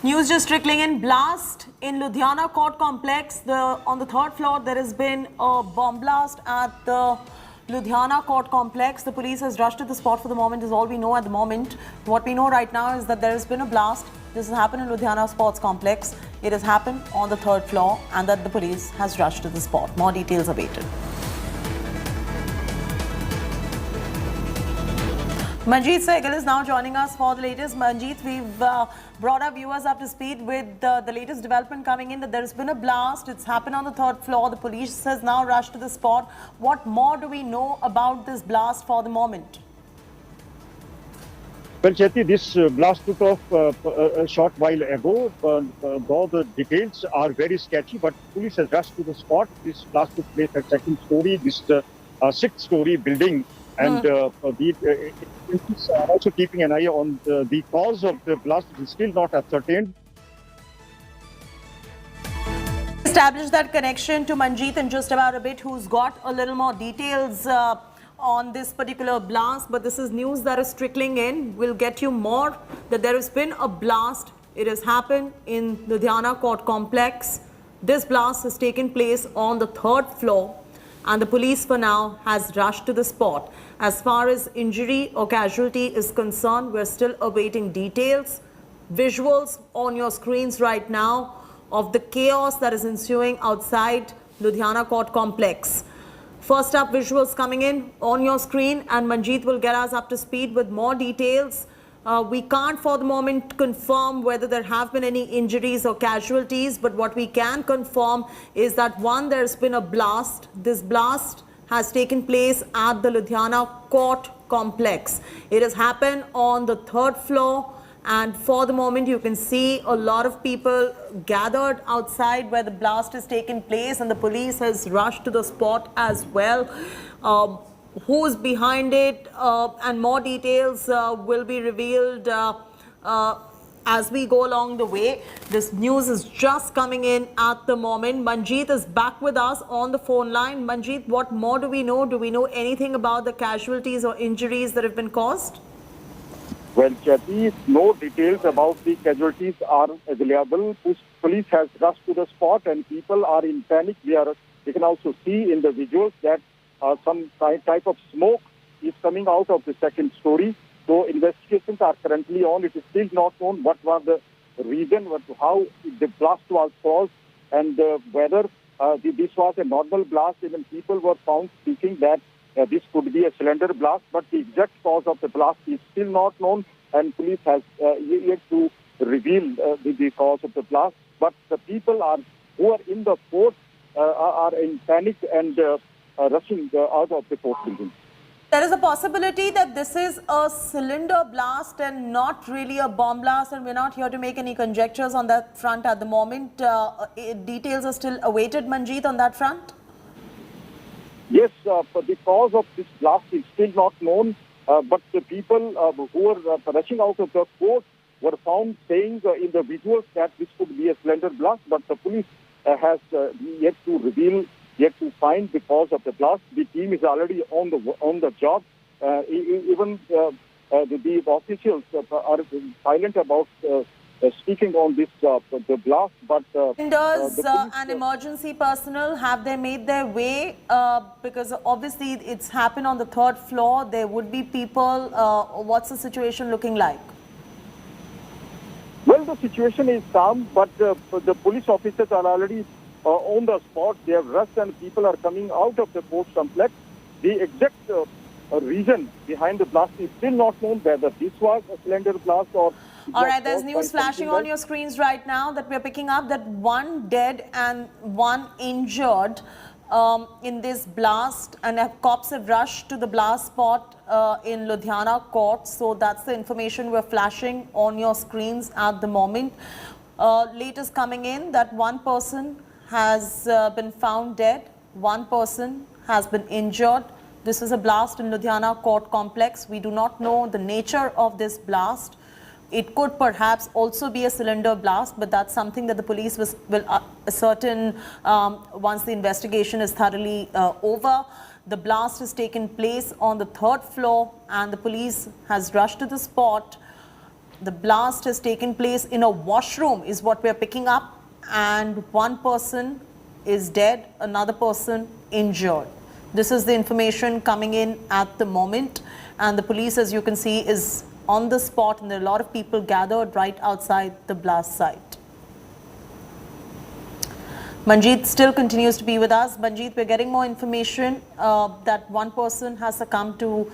News just trickling in. Blast in Ludhiana Court Complex. On the third floor, there has been a bomb blast at the Ludhiana Court Complex. The police has rushed to the spot for the moment, is all we know at the moment. What we know right now is that there has been a blast. This has happened in Ludhiana Sports Complex. It has happened on the third floor and that the police has rushed to the spot. More details awaited. Manjeet Sehgal is now joining us for the latest. Manjeet, we've brought our viewers up to speed with the latest development coming in that there has been a blast. It's happened on the third floor. The police has now rushed to the spot. What more do we know about this blast for the moment? Well, Chetty, this blast took off a short while ago. Though the details are very sketchy, but police has rushed to the spot. This blast took place at second story. This is a sixth-story building. And we are also keeping an eye on the cause of the blast. It is still not ascertained. Establish that connection to Manjeet in just about a bit, who's got a little more details on this particular blast. But this is news that is trickling in. We'll get you more that there has been a blast. It has happened in the Ludhiana Court Complex. This blast has taken place on the third floor. And the police for now has rushed to the spot. As far as injury or casualty is concerned, we're still awaiting details. Visuals on your screens right now of the chaos that is ensuing outside Ludhiana Court Complex. First up, visuals coming in on your screen, and Manjeet will get us up to speed with more details. We can't for the moment confirm whether there have been any injuries or casualties, but what we can confirm is that one, there's been a blast. This blast has taken place at the Ludhiana Court Complex. It has happened on the third floor, and for the moment you can see a lot of people gathered outside where the blast has taken place, and the police has rushed to the spot as well. Who's behind it and more details will be revealed as we go along the way. This news is just coming in at the moment. Manjeet is back with us on the phone line. Manjeet, what more do we know? Do we know anything about the casualties or injuries that have been caused? Well, Chetty, no details about the casualties are available. Police has rushed to the spot and people are in panic. We can also see in the visuals that some type of smoke is coming out of the second story. So investigations are currently on. It is still not known what was the reason, how the blast was caused, and whether this was a normal blast. Even people were found speaking that this could be a cylinder blast, but the exact cause of the blast is still not known, and police has yet to reveal the cause of the blast. But the people who are in the court are in panic and rushing out of the court building. There is a possibility that this is a cylinder blast and not really a bomb blast, and we're not here to make any conjectures on that front at the moment. Details are still awaited, Manjeet, on that front? Yes, the cause of this blast is still not known, but the people who were rushing out of the court were found saying in the visuals that this could be a cylinder blast, but the police has yet to reveal, yet to find the cause of the blast. The team is already on the job. Even the officials are silent about speaking on this the blast. But does an emergency personnel, have they made their way? Because obviously it's happened on the third floor. There would be people. What's the situation looking like? Well, the situation is calm, but the police officers are already on the spot. They have rushed and people are coming out of the court complex. The exact reason behind the blast is still not known, whether this was a cylinder blast or... All right, there's news flashing on your screens right now that we're picking up that one dead and one injured in this blast, and cops have rushed to the blast spot in Ludhiana Court. So that's the information we're flashing on your screens at the moment. Latest coming in that one person has been found dead, one person has been injured. This is a blast in Ludhiana Court Complex. We do not know the nature of this blast. It could perhaps also be a cylinder blast, but that's something that the police will ascertain once the investigation is thoroughly over. The blast has taken place on the third floor and the police has rushed to the spot The blast has taken place in a washroom is what we are picking up, and one person is dead, another person injured. This is the information coming in at the moment, and the police, as you can see, is on the spot, and there are a lot of people gathered right outside the blast site. Manjeet still continues to be with us. Manjeet, we're getting more information that one person has succumbed to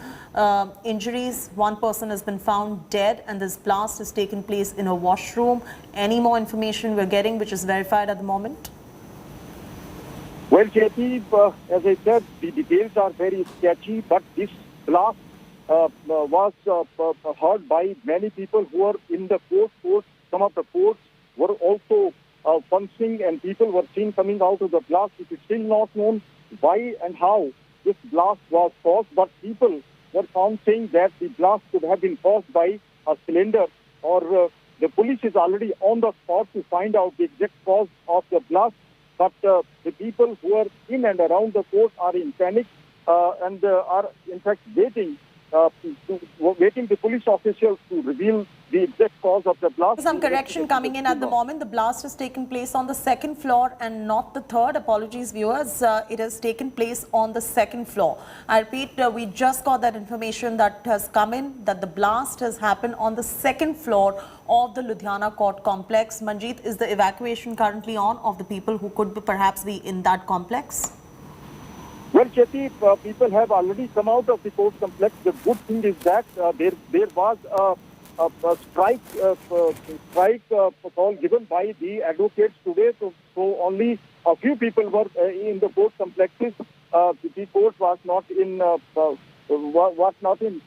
injuries, one person has been found dead, and this blast has taken place in a washroom. Any more information we're getting which is verified at the moment? Well, JP, as I said, the details are very sketchy, but this blast was heard by many people who were in the court. Some of the courts were also functioning, and people were seen coming out of the blast. It is still not known why and how this blast was caused, but people were found saying that the blast could have been caused by a cylinder, or the police is already on the spot to find out the exact cause of the blast. But the people who are in and around the court are in panic and are in fact waiting the police officials to reveal the exact cause of the blast. Some correction coming in at the moment. The blast has taken place on the second floor and not the third. Apologies, viewers. It has taken place on the second floor. I repeat, we just got that information that has come in, that the blast has happened on the second floor of the Ludhiana Court Complex. Manjeet, is the evacuation currently on of the people who could perhaps be in that complex? Well, Chetty, people have already come out of the court complex. The good thing is that there was a strike call given by the advocates today. So only a few people were in the court complexes. The court was not in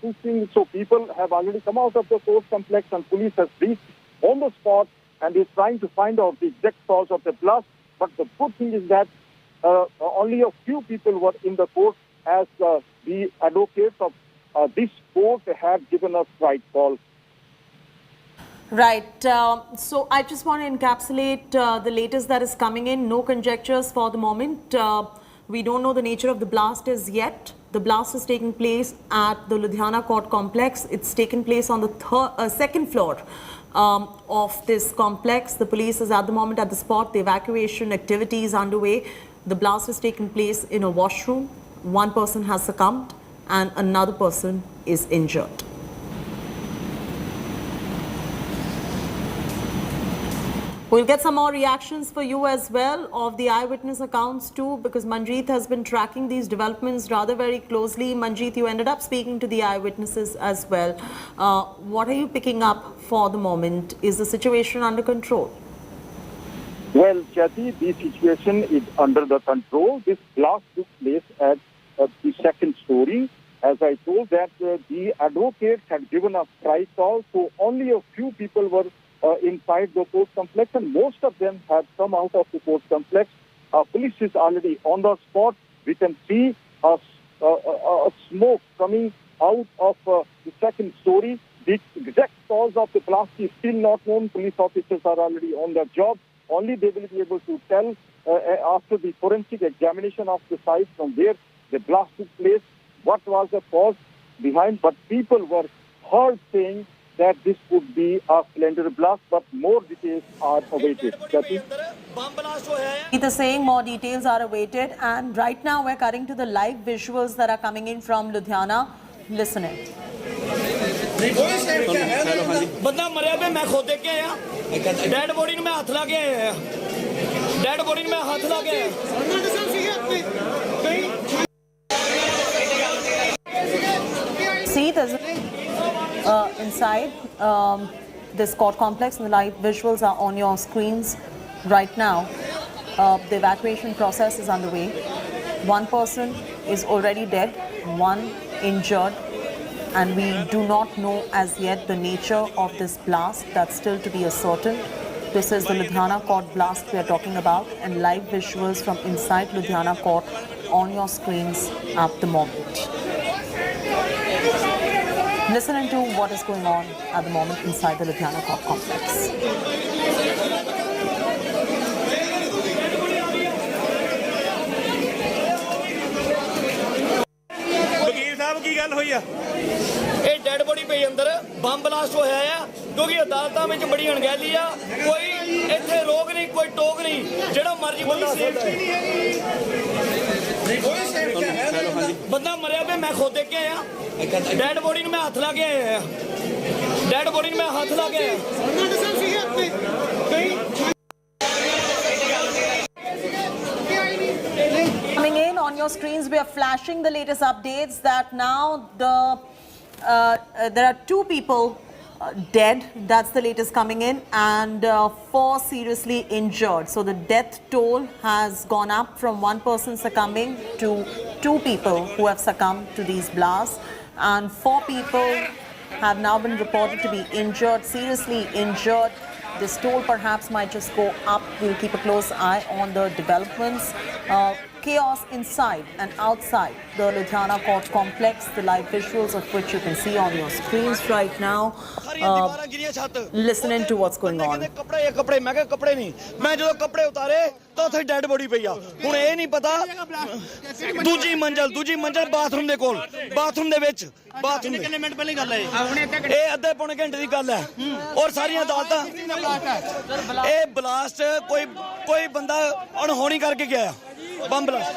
full swing. So people have already come out of the court complex, and police has reached on the spot and is trying to find out the exact cause of the blast. But the good thing is that only a few people were in the court, as the advocates of this court had given a strike call. Right. So I just want to encapsulate the latest that is coming in. No conjectures for the moment. We don't know the nature of the blast as yet. The blast is taking place at the Ludhiana Court Complex. It's taken place on the second floor of this complex. The police is at the moment at the spot. The evacuation activity is underway. The blast has taken place in a washroom. One person has succumbed and another person is injured. We'll get some more reactions for you as well of the eyewitness accounts too, because Manjeet has been tracking these developments rather very closely. Manjeet, you ended up speaking to the eyewitnesses as well. What are you picking up for the moment? Is the situation under control? Well, Chetty, the situation is under the control. This blast took place at the second story. As I told that the advocates had given a strike call, so only a few people were inside the court complex, and most of them have come out of the court complex. Police is already on the spot. We can see a smoke coming out of the second story. The exact cause of the blast is still not known. Police officers are already on their job. Only they will be able to tell after the forensic examination of the site from where the blast took place, what was the cause behind. But people were heard saying that this could be a cylinder blast, but more details are awaited. It is saying more details are awaited, and right now we're cutting to the live visuals that are coming in from Ludhiana. Listen in. बंदा मरिया पे मैं खुद देख के आया dead body में हाथ ला के आया डेड बॉडी में हाथ ला के See, there's inside this court complex, and the live visuals are on your screens right now. The evacuation process is underway. One person is already dead, one injured, and we do not know as yet the nature of this blast. That's still to be ascertained. This is the Ludhiana Court blast we are talking about, and live visuals from inside Ludhiana Court on your screens at the moment. Listen into what is going on at the moment inside the Ludhiana Court Complex. वकील साहब की ਗੱਲ ਹੋਈ ਆ ਇਹ dead body ਪਈ ਅੰਦਰ bomb blast ਹੋਇਆ ਆ ਕਿਉਂਕਿ ਅਦਾਲਤਾਂ ਵਿੱਚ ਬੜੀ ਅਣਗਹਿਲੀ ਆ ਕੋਈ ਇੱਥੇ ਰੋਕ ਨਹੀਂ ਕੋਈ ਟੋਕ ਨਹੀਂ ਜਿਹੜਾ ਮਰਜ਼ੀ ਬੰਦਾ ਬੰਦਾ ਮਰਿਆ ਪਿਆ ਮੈਂ ਖੁਦ ਦੇਖ ਕੇ ਆਇਆ ਡੈਡ ਬੋਡੀ ਨੂੰ ਮੈਂ ਹੱਥ ਲਾ ਕੇ ਆਇਆ ਡੈਡ ਬੋਡੀ ਨੂੰ ਮੈਂ ਹੱਥ ਲਾ ਕੇ ਆਇਆ Coming in on your screens, we are flashing the latest updates that now there are 2 people dead. That's the latest coming in, and 4 seriously injured. So the death toll has gone up from 1 person succumbing to 2 people who have succumbed to these blasts, and 4 people have now been reported to be injured, seriously injured. This toll perhaps might just go up. We'll keep a close eye on the developments. Chaos inside and outside the Ludhiana Court Complex, the live visuals of which you can see on your screens right now. Listening to what's going on. ਕੱਪੜੇ ਮੈਂ ਕਿਹਾ ਕੱਪੜੇ ਨਹੀਂ ਮੈਂ ਜਦੋਂ ਕੱਪੜੇ ਉਤਾਰੇ ਤਾਂ ਉੱਥੇ ਡੈਡ ਬੋਡੀ ਪਈ ਆ ਹੁਣ ਇਹ ਨਹੀਂ ਪਤਾ ਦੂਜੀ ਮੰਜ਼ਲ ਬਾਥਰੂਮ ਦੇ ਕੋਲ ਬਾਥਰੂਮ ਦੇ ਵਿੱਚ ਬਾਥਰੂਮ ਕਿੰਨੇ ਮਿੰਟ ਪਹਿਲੀ ਗੱਲ ਹੈ ਇਹ ਅੱਧੇ ਪੌਣੇ ਘੰਟੇ ਦੀ ਗੱਲ ਹੈ ਔਰ ਸਾਰੀਆਂ ਅਦਾਲਤਾਂ ਇਹ ਬਲਾਸਟ ਕੋਈ ਬੰਦਾ ਅਣਹੋਣੀ ਕਰਕੇ ਗਿਆ bomb blast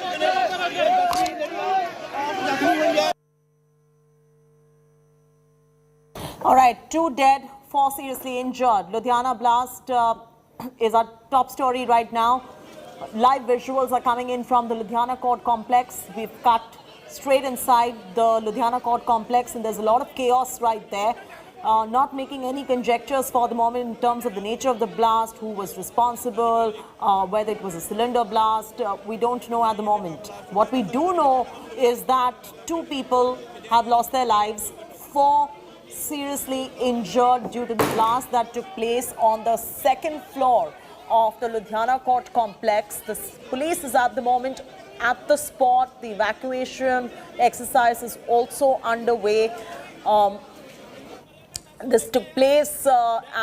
All right, 2 dead, 4 seriously injured. Ludhiana blast is our top story right now. Live visuals are coming in from the Ludhiana Court Complex. We've cut straight inside the Ludhiana Court Complex, and there's a lot of chaos right there. Not making any conjectures for the moment in terms of the nature of the blast, who was responsible, whether it was a cylinder blast. We don't know at the moment. What we do know is that 2 people have lost their lives, 4 seriously injured due to the blast that took place on the 2nd floor of the Ludhiana Court Complex. The police is at the moment at the spot. The evacuation exercise is also underway. This took place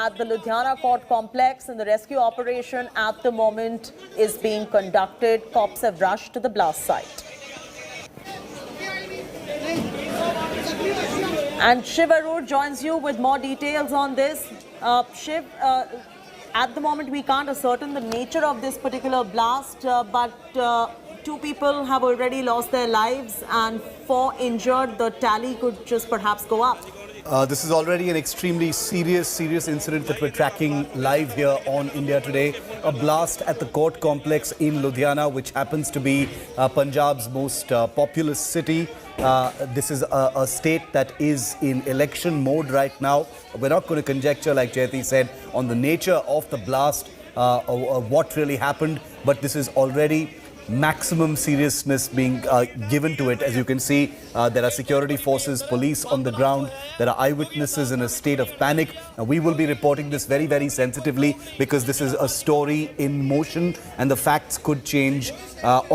at the Ludhiana Court Complex, and the rescue operation at the moment is being conducted. Cops have rushed to the blast site. And Shiv Arur joins you with more details on this. Shiv, at the moment we can't ascertain the nature of this particular blast, but 2 people have already lost their lives and 4 injured. The tally could just perhaps go up. This is already an extremely serious incident that we're tracking live here on India Today. A blast at the court complex in Ludhiana, which happens to be Punjab's most populous city. This is a state that is in election mode right now. We're not going to conjecture, like Jayati said, on the nature of the blast, or what really happened, but this is already maximum seriousness being given to it. As you can see, there are security forces, police on the ground. There are eyewitnesses in a state of panic. Now, we will be reporting this very sensitively because this is a story in motion and the facts could change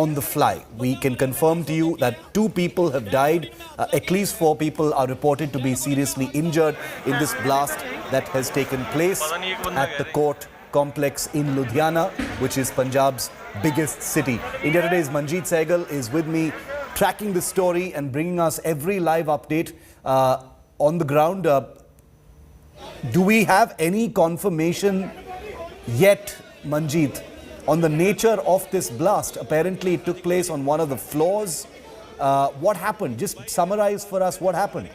on the fly. We can confirm to you that 2 people have died. At least 4 people are reported to be seriously injured in this blast that has taken place at the court complex in Ludhiana, which is Punjab's biggest city. India Today's Manjeet Sehgal is with me, tracking the story and bringing us every live update on the ground. Do we have any confirmation yet, Manjeet, on the nature of this blast? Apparently it took place on one of the floors. What happened? Just summarize for us what happened.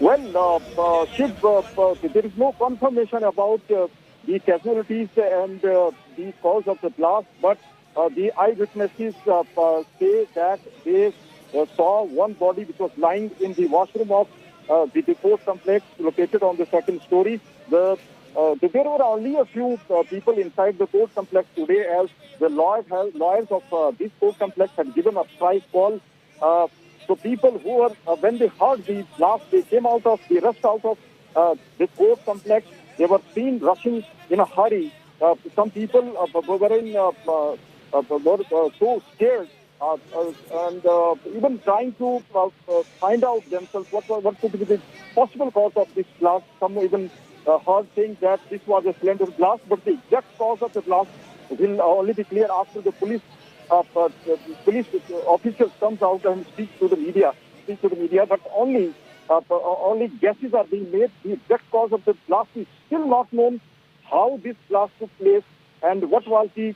Well, Shiv, there is no confirmation about the casualties and the cause of the blast, but the eyewitnesses say that they saw one body which was lying in the washroom of the court complex located on the 2nd story. There were only a few people inside the court complex today, as the lawyers of this court complex had given a strike call. So people who were, when they heard the blast, they rushed out of the court complex. They were seen rushing in a hurry. Some people were so scared and even trying to find out themselves what could be the possible cause of this blast. Some even heard saying that this was a cylinder blast, but the exact cause of the blast will only be clear after the police officials comes out and speaks to the media. speak to the media, but only guesses are being made. The exact cause of the blast is still not known. How this blast took place and what was the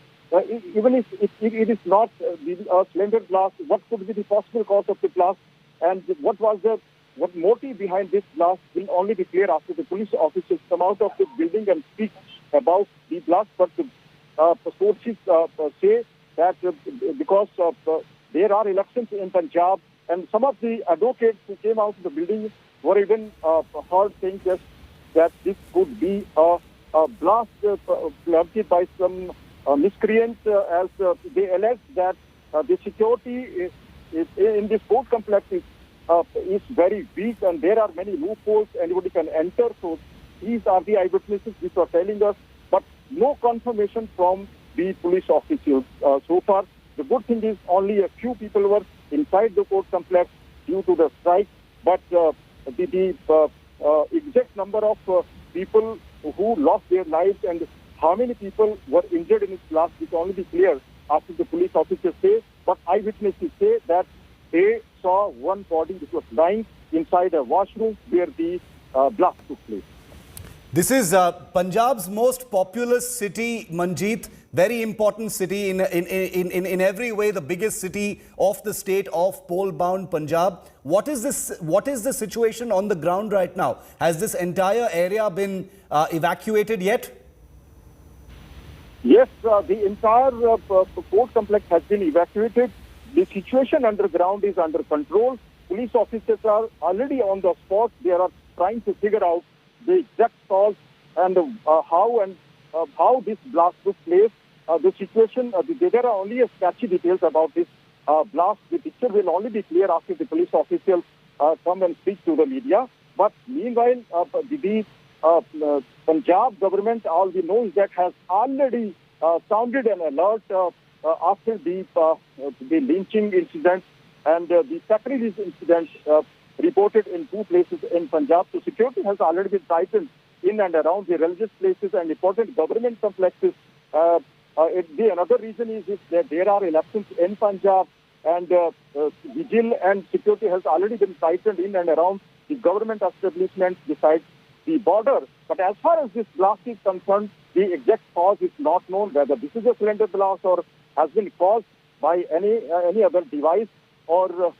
even if it is not a slender blast, what could be the possible cause of the blast, and what motive behind this blast will only be clear after the police officers come out of the building and speak about the blast. But sources say that because there are elections in Punjab, and some of the advocates who came out of the building were even heard saying that this could be a blast planted by some miscreants, as they allege that the security in this court complex is very weak and there are many loopholes, anybody can enter. So these are the eyewitnesses which are telling us, but no confirmation from the police officials so far. The good thing is only a few people were inside the court complex due to the strike, but the exact number of people who lost their lives and how many people were injured in this blast will only be clear after the police officers say. But eyewitnesses say that they saw one body which was lying inside a washroom where the blast took place. This is Punjab's most populous city, Manjeet. Very important city in every way, the biggest city of the state of pole-bound Punjab. What is the situation on the ground right now? Has this entire area been evacuated yet? Yes, the entire court complex has been evacuated. The situation underground is under control. Police officers are already on the spot. They are trying to figure out the exact cause and how this blast took place. The situation, there are only sketchy details about this blast. The picture will only be clear after the police officials come and speak to the media. But meanwhile, the Punjab government, all we know is that has already sounded an alert after the lynching incident and the sacrifice incident reported in two places in Punjab. So security has already been tightened in and around the religious places and important government complexes. Another reason is that there are elections in Punjab and vigil and security has already been tightened in and around the government establishments besides the border. But as far as this blast is concerned, the exact cause is not known, whether this is a cylinder blast or has been caused by any other device or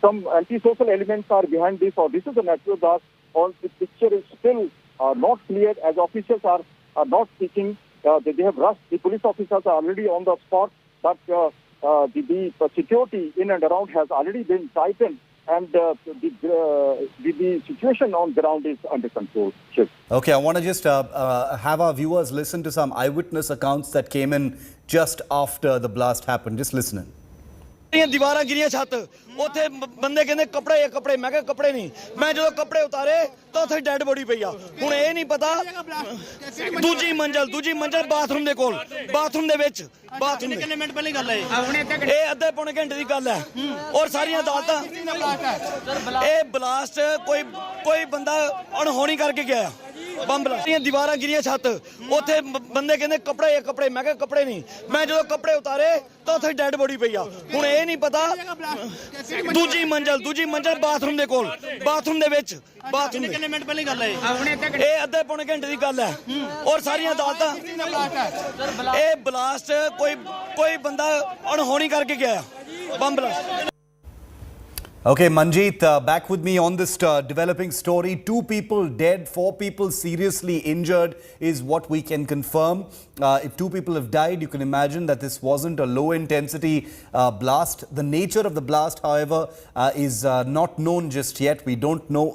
some antisocial elements are behind this, or this is a natural blast. Or the picture is still not clear as officials are not speaking. They have rushed. The police officers are already on the spot, but the security in and around has already been tightened, and the situation on ground is under control. Sure. Okay, I want to just have our viewers listen to some eyewitness accounts that came in just after the blast happened. Just listen. दीवारां गिरियां छत ਉੱਥੇ ਬੰਦੇ ਕਹਿੰਦੇ ਕੱਪੜੇ ਮੈਂ ਕਿਹਾ ਕੱਪੜੇ ਨਹੀਂ ਮੈਂ ਜਦੋਂ ਕੱਪੜੇ ਉਤਾਰੇ ਤਾਂ ਉੱਥੇ ਡੈੱਡ ਬੋਡੀ ਪਈ ਆ ਹੁਣ ਇਹ ਨਹੀਂ ਪਤਾ ਦੂਜੀ ਮੰਜ਼ਲ ਬਾਥਰੂਮ ਦੇ ਕੋਲ ਬਾਥਰੂਮ ਦੇ ਵਿੱਚ ਬਾਥਰੂਮ ਕਿੰਨੇ ਮਿੰਟ ਪਹਿਲਾਂ ਗੱਲ ਹੈ ਇਹ ਅੱਧੇ ਪੌਣੇ ਘੰਟੇ ਦੀ ਗੱਲ ਹੈ ਔਰ ਸਾਰੀਆਂ ਅਦਾਲਤਾਂ ਇਹ ਬਲਾਸਟ ਕੋਈ ਬੰਦਾ ਅਣਹੋਣੀ ਕਰਕੇ ਗਿਆ ਬੰਬ ਬਲਾਸਟ ਦੀਵਾਰਾਂ ਗਿਰੀਆਂ ਛੱਤ ਉੱਥੇ ਬੰਦੇ ਕਹਿੰਦੇ ਕੱਪੜੇ ਮੈਂ ਕਿਹਾ ਕੱਪੜੇ ਨਹੀਂ ਮੈਂ ਜਦੋਂ ਕੱਪੜੇ ਉਤਾਰੇ ਤਾਂ ਉੱਥੇ ਡੈੱਡ ਬੋਡੀ ਪਈ ਆ ਹੁਣ ਇਹ ਨਹੀਂ ਪਤਾ ਦੂਜੀ ਮੰਜ਼ਲ ਬਾਥਰੂਮ ਦੇ ਕੋਲ ਬਾਥਰੂਮ ਦੇ ਵਿੱਚ ਬਾਥਰੂਮ ਕਿੰਨੇ ਮਿੰਟ ਪਹਿਲਾਂ ਗੱਲ ਹੈ ਇਹ ਅੱਧੇ ਪੌਣੇ ਘੰਟੇ ਦੀ ਗੱਲ ਹੈ ਔਰ ਸਾਰੀਆਂ ਅਦਾਲਤਾਂ ਇਹ ਬਲਾਸਟ ਕੋਈ ਬੰਦਾ ਅਣਹੋਣੀ ਕਰਕੇ ਗਿਆ bomb blast Okay, Manjeet, back with me on this developing story. 2 people dead, 4 people seriously injured is what we can confirm. If 2 people have died, you can imagine that this wasn't a low-intensity blast. The nature of the blast, however, is not known just yet. We don't know,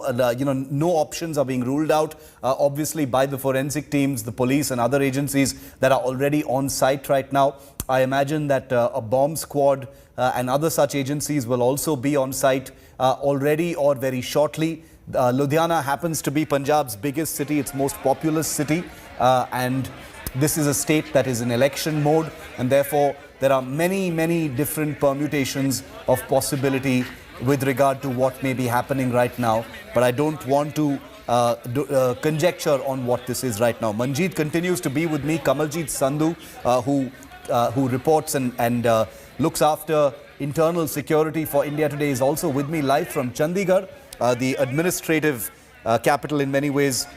no options are being ruled out, obviously, by the forensic teams, the police and other agencies that are already on site right now. I imagine that a bomb squad and other such agencies will also be on site already or very shortly. Ludhiana happens to be Punjab's biggest city, its most populous city, and this is a state that is in election mode, and therefore there are many different permutations of possibility with regard to what may be happening right now. But I don't want to conjecture on what this is right now. Manjeet continues to be with me. Kamaljeet Sandhu, who reports and looks after internal security for India Today, is also with me live from Chandigarh, the administrative capital in many ways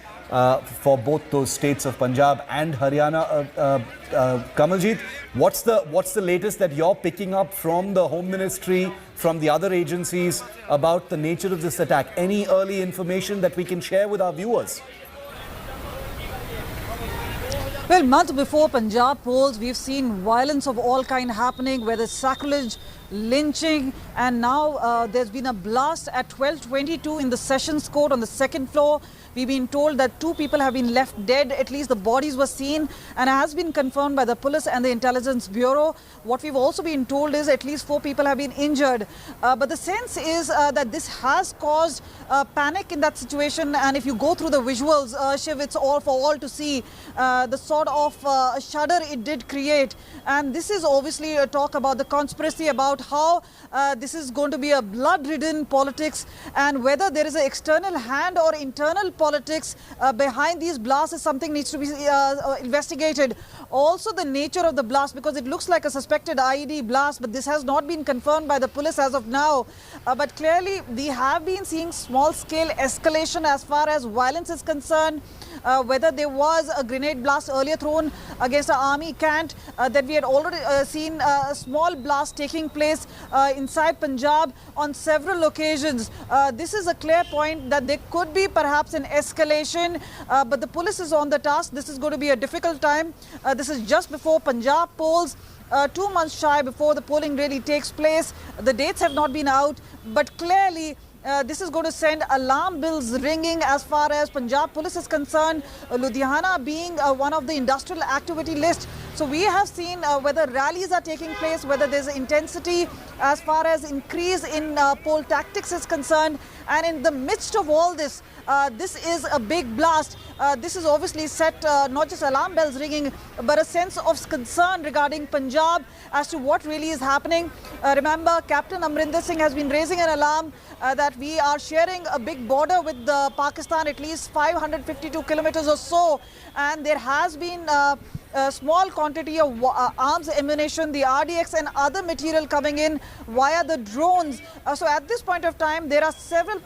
for both those states of Punjab and Haryana. Kamaljeet, what's the latest that you're picking up from the Home Ministry, from the other agencies about the nature of this attack? Any early information that we can share with our viewers? Well, months before Punjab polls, we've seen violence of all kind happening, whether sacrilege, lynching, and now there's been a blast at 12:22 in the Sessions Court on the second floor. We've been told that 2 people have been left dead, at least the bodies were seen, and has been confirmed by the police and the Intelligence Bureau. What we've also been told is at least 4 people have been injured. But the sense is that this has caused panic in that situation, and if you go through the visuals, Shiv, it's all for all to see the sort of shudder it did create. And this is obviously a talk about the conspiracy, about how this is going to be a blood-ridden politics, and whether there is an external hand or internal politics behind these blasts is something needs to be investigated. Also the nature of the blast, because it looks like a suspected IED blast, but this has not been confirmed by the police as of now. But clearly we have been seeing small-scale escalation as far as violence is concerned. Whether there was a grenade blast earlier thrown against an army camp, that we had already seen a small blast taking place inside Punjab on several occasions. This is a clear point that there could be perhaps an escalation, but the police is on the task. This is going to be a difficult time. This is just before Punjab polls. 2 months shy before the polling really takes place. The dates have not been out, but clearly this is going to send alarm bells ringing as far as Punjab police is concerned. Ludhiana being one of the industrial activity list. So we have seen whether rallies are taking place, whether there's intensity as far as increase in poll tactics is concerned. And in the midst of all this, this is a big blast. This is obviously set not just alarm bells ringing, but a sense of concern regarding Punjab as to what really is happening. Remember, Captain Amrinder Singh has been raising an alarm that we are sharing a big border with Pakistan, at least 552 kilometers or so, and there has been a small quantity of arms ammunition, the RDX and other material coming in via the drones. So at this point of time, there are several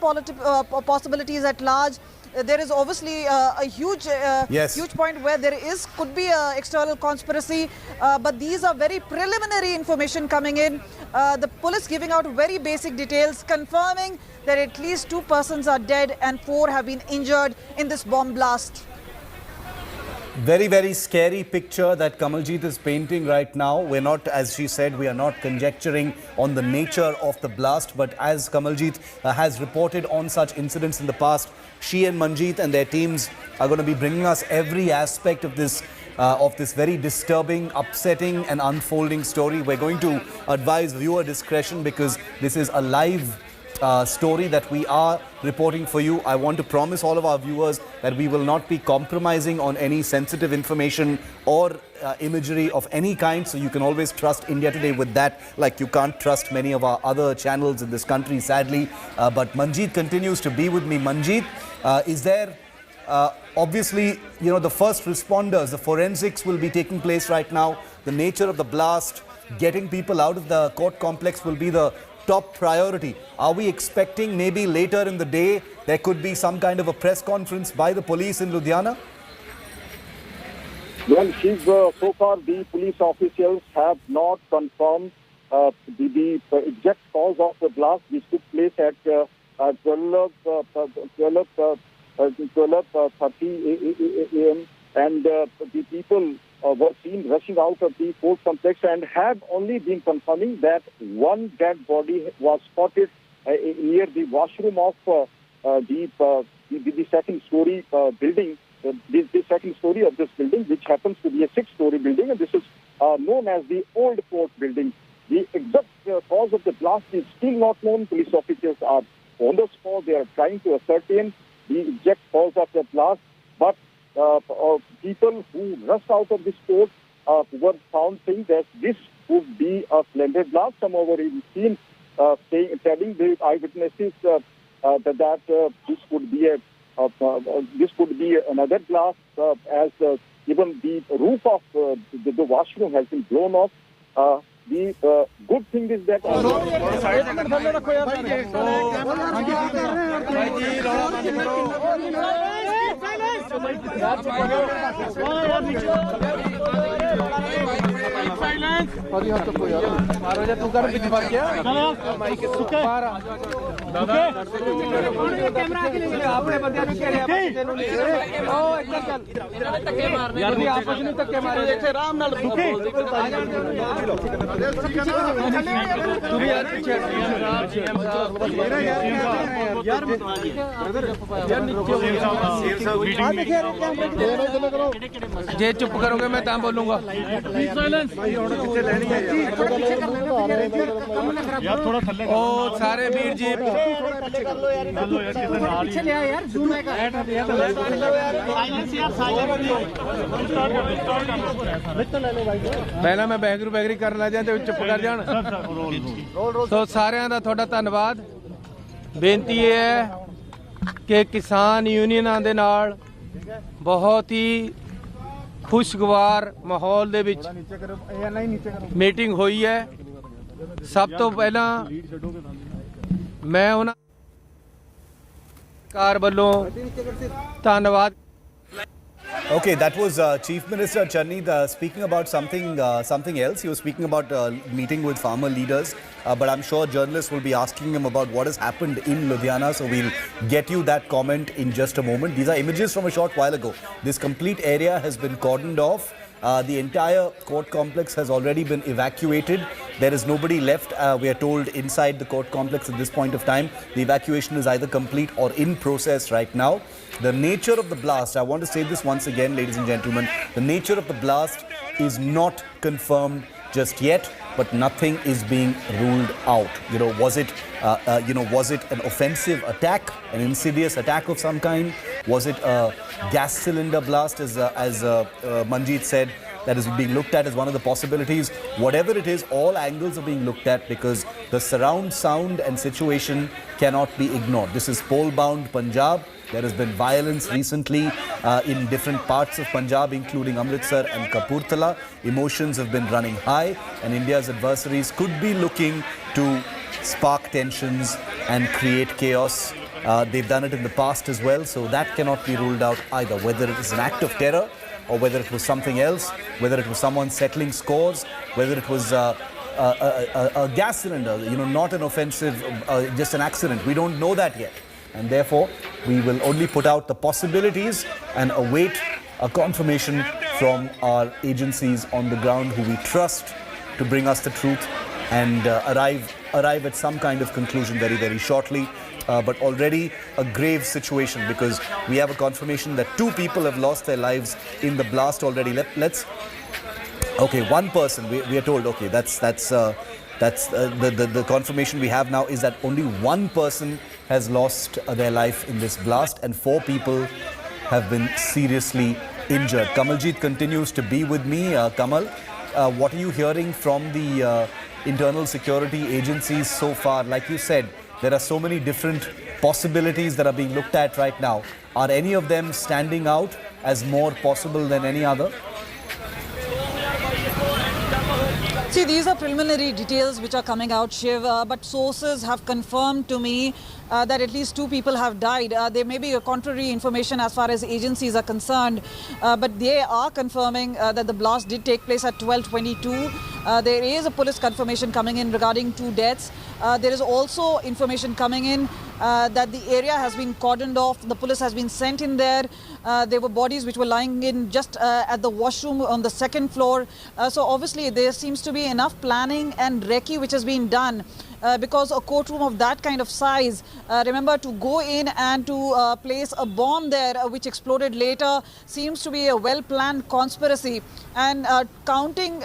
possibilities at large. There is obviously a huge huge point where there could be an external conspiracy, but these are very preliminary information coming in. The police giving out very basic details, confirming that at least 2 persons are dead and 4 have been injured in this bomb blast. Very, very scary picture that Kamaljeet is painting right now. We're not, as she said, we are not conjecturing on the nature of the blast, but as Kamaljeet has reported on such incidents in the past, she and Manjeet and their teams are going to be bringing us every aspect of this very disturbing, upsetting and unfolding story. We're going to advise viewer discretion because this is a live story that we are reporting for you. I want to promise all of our viewers that we will not be compromising on any sensitive information or imagery of any kind, so you can always trust India Today with that, like you can't trust many of our other channels in this country, sadly. But Manjeet continues to be with me. Manjeet, is there obviously, you know, the first responders, the forensics will be taking place right now. The nature of the blast, getting people out of the court complex will be the top priority. Are we expecting maybe later in the day there could be some kind of a press conference by the police in Ludhiana? Well, so far the police officials have not confirmed the exact cause of the blast, which took place at 12:30 a.m. and the people were seen rushing out of the court complex and have only been confirming that one dead body was spotted near the washroom of the second-story building. The second story of this building, which happens to be a 6-story building, and this is known as the Old Court building. The exact cause of the blast is still not known. Police officers are on the spot. They are trying to ascertain the exact cause of the blast, but people who rushed out of this court were found saying that this would be a splendid blast. Some were seen telling the eyewitnesses that this could be another blast, as even the roof of the washroom has been blown off. The good thing is that ਜੇ ਚੁੱਪ ਕਰੋਗੇ ਮੈਂ ਤਾਂ ਬੋਲੂੰਗਾ ਉਹ ਸਾਰੇ ਵੀਰ ਜੀ ਪਹਿਲਾਂ ਮੈਂ ਬੈਗਰੀ ਕਰਨ ਲੱਗ ਜਾਂ ਤੇ ਚੁੱਪ ਕਰ ਜਾਣ ਸੋ ਸਾਰਿਆਂ ਦਾ ਤੁਹਾਡਾ ਧੰਨਵਾਦ ਬੇਨਤੀ ਇਹ ਹੈ ਕਿ ਕਿਸਾਨ ਯੂਨੀਅਨਾਂ ਦੇ ਨਾਲ ਬਹੁਤ ਹੀ ਖੁਸ਼ਗਵਾਰ ਮਾਹੌਲ ਦੇ ਵਿੱਚ ਮੀਟਿੰਗ ਹੋਈ ਹੈ ਸਭ ਤੋਂ ਪਹਿਲਾਂ ਮੈਂ ਉਹਨਾਂ ਕਾਰ ਵੱਲੋਂ ਧੰਨਵਾਦ Okay, that was Chief Minister Channi speaking about something else. He was speaking about meeting with farmer leaders, but I'm sure journalists will be asking him about what has happened in Ludhiana, so we'll get you that comment in just a moment. These are images from a short while ago. This complete area has been cordoned off. The entire court complex has already been evacuated. There is nobody left, we are told, inside the court complex at this point of time. The evacuation is either complete or in process right now. The nature of the blast, I want to say this once again, ladies and gentlemen, the nature of the blast is not confirmed just yet, but nothing is being ruled out. Was it an offensive attack, an insidious attack of some kind? Was it a gas cylinder blast, as Manjeet said? That is being looked at as one of the possibilities. Whatever it is, all angles are being looked at because the surround sound and situation cannot be ignored. This is pole-bound Punjab. There has been violence recently in different parts of Punjab, including Amritsar and Kapurthala. Emotions have been running high, and India's adversaries could be looking to spark tensions and create chaos. They've done it in the past as well, so that cannot be ruled out either. Whether it is an act of terror, or whether it was something else, whether it was someone settling scores, whether it was a gas cylinder, not an offensive, just an accident. We don't know that yet. And therefore, we will only put out the possibilities and await a confirmation from our agencies on the ground who we trust to bring us the truth and arrive at some kind of conclusion very, very shortly. But already a grave situation because we have a confirmation that 2 people have lost their lives in the blast already. Okay, one person, we are told, okay, that's the confirmation we have now is that only one person has lost their life in this blast and 4 people have been seriously injured. Kamaljeet continues to be with me. Kamal, what are you hearing from the internal security agencies so far? Like you said, there are so many different possibilities that are being looked at right now. Are any of them standing out as more possible than any other? See, these are preliminary details which are coming out, Shiv, but sources have confirmed to me that at least 2 people have died. There may be a contrary information as far as agencies are concerned, but they are confirming that the blast did take place at 12:22. There is a police confirmation coming in regarding 2 deaths. There is also information coming in that the area has been cordoned off. The police has been sent in there. There were bodies which were lying in just at the washroom on the 2nd floor. So obviously there seems to be enough planning and recce which has been done. Because a courtroom of that kind of size, remember, to go in and to place a bomb there which exploded later seems to be a well-planned conspiracy. And counting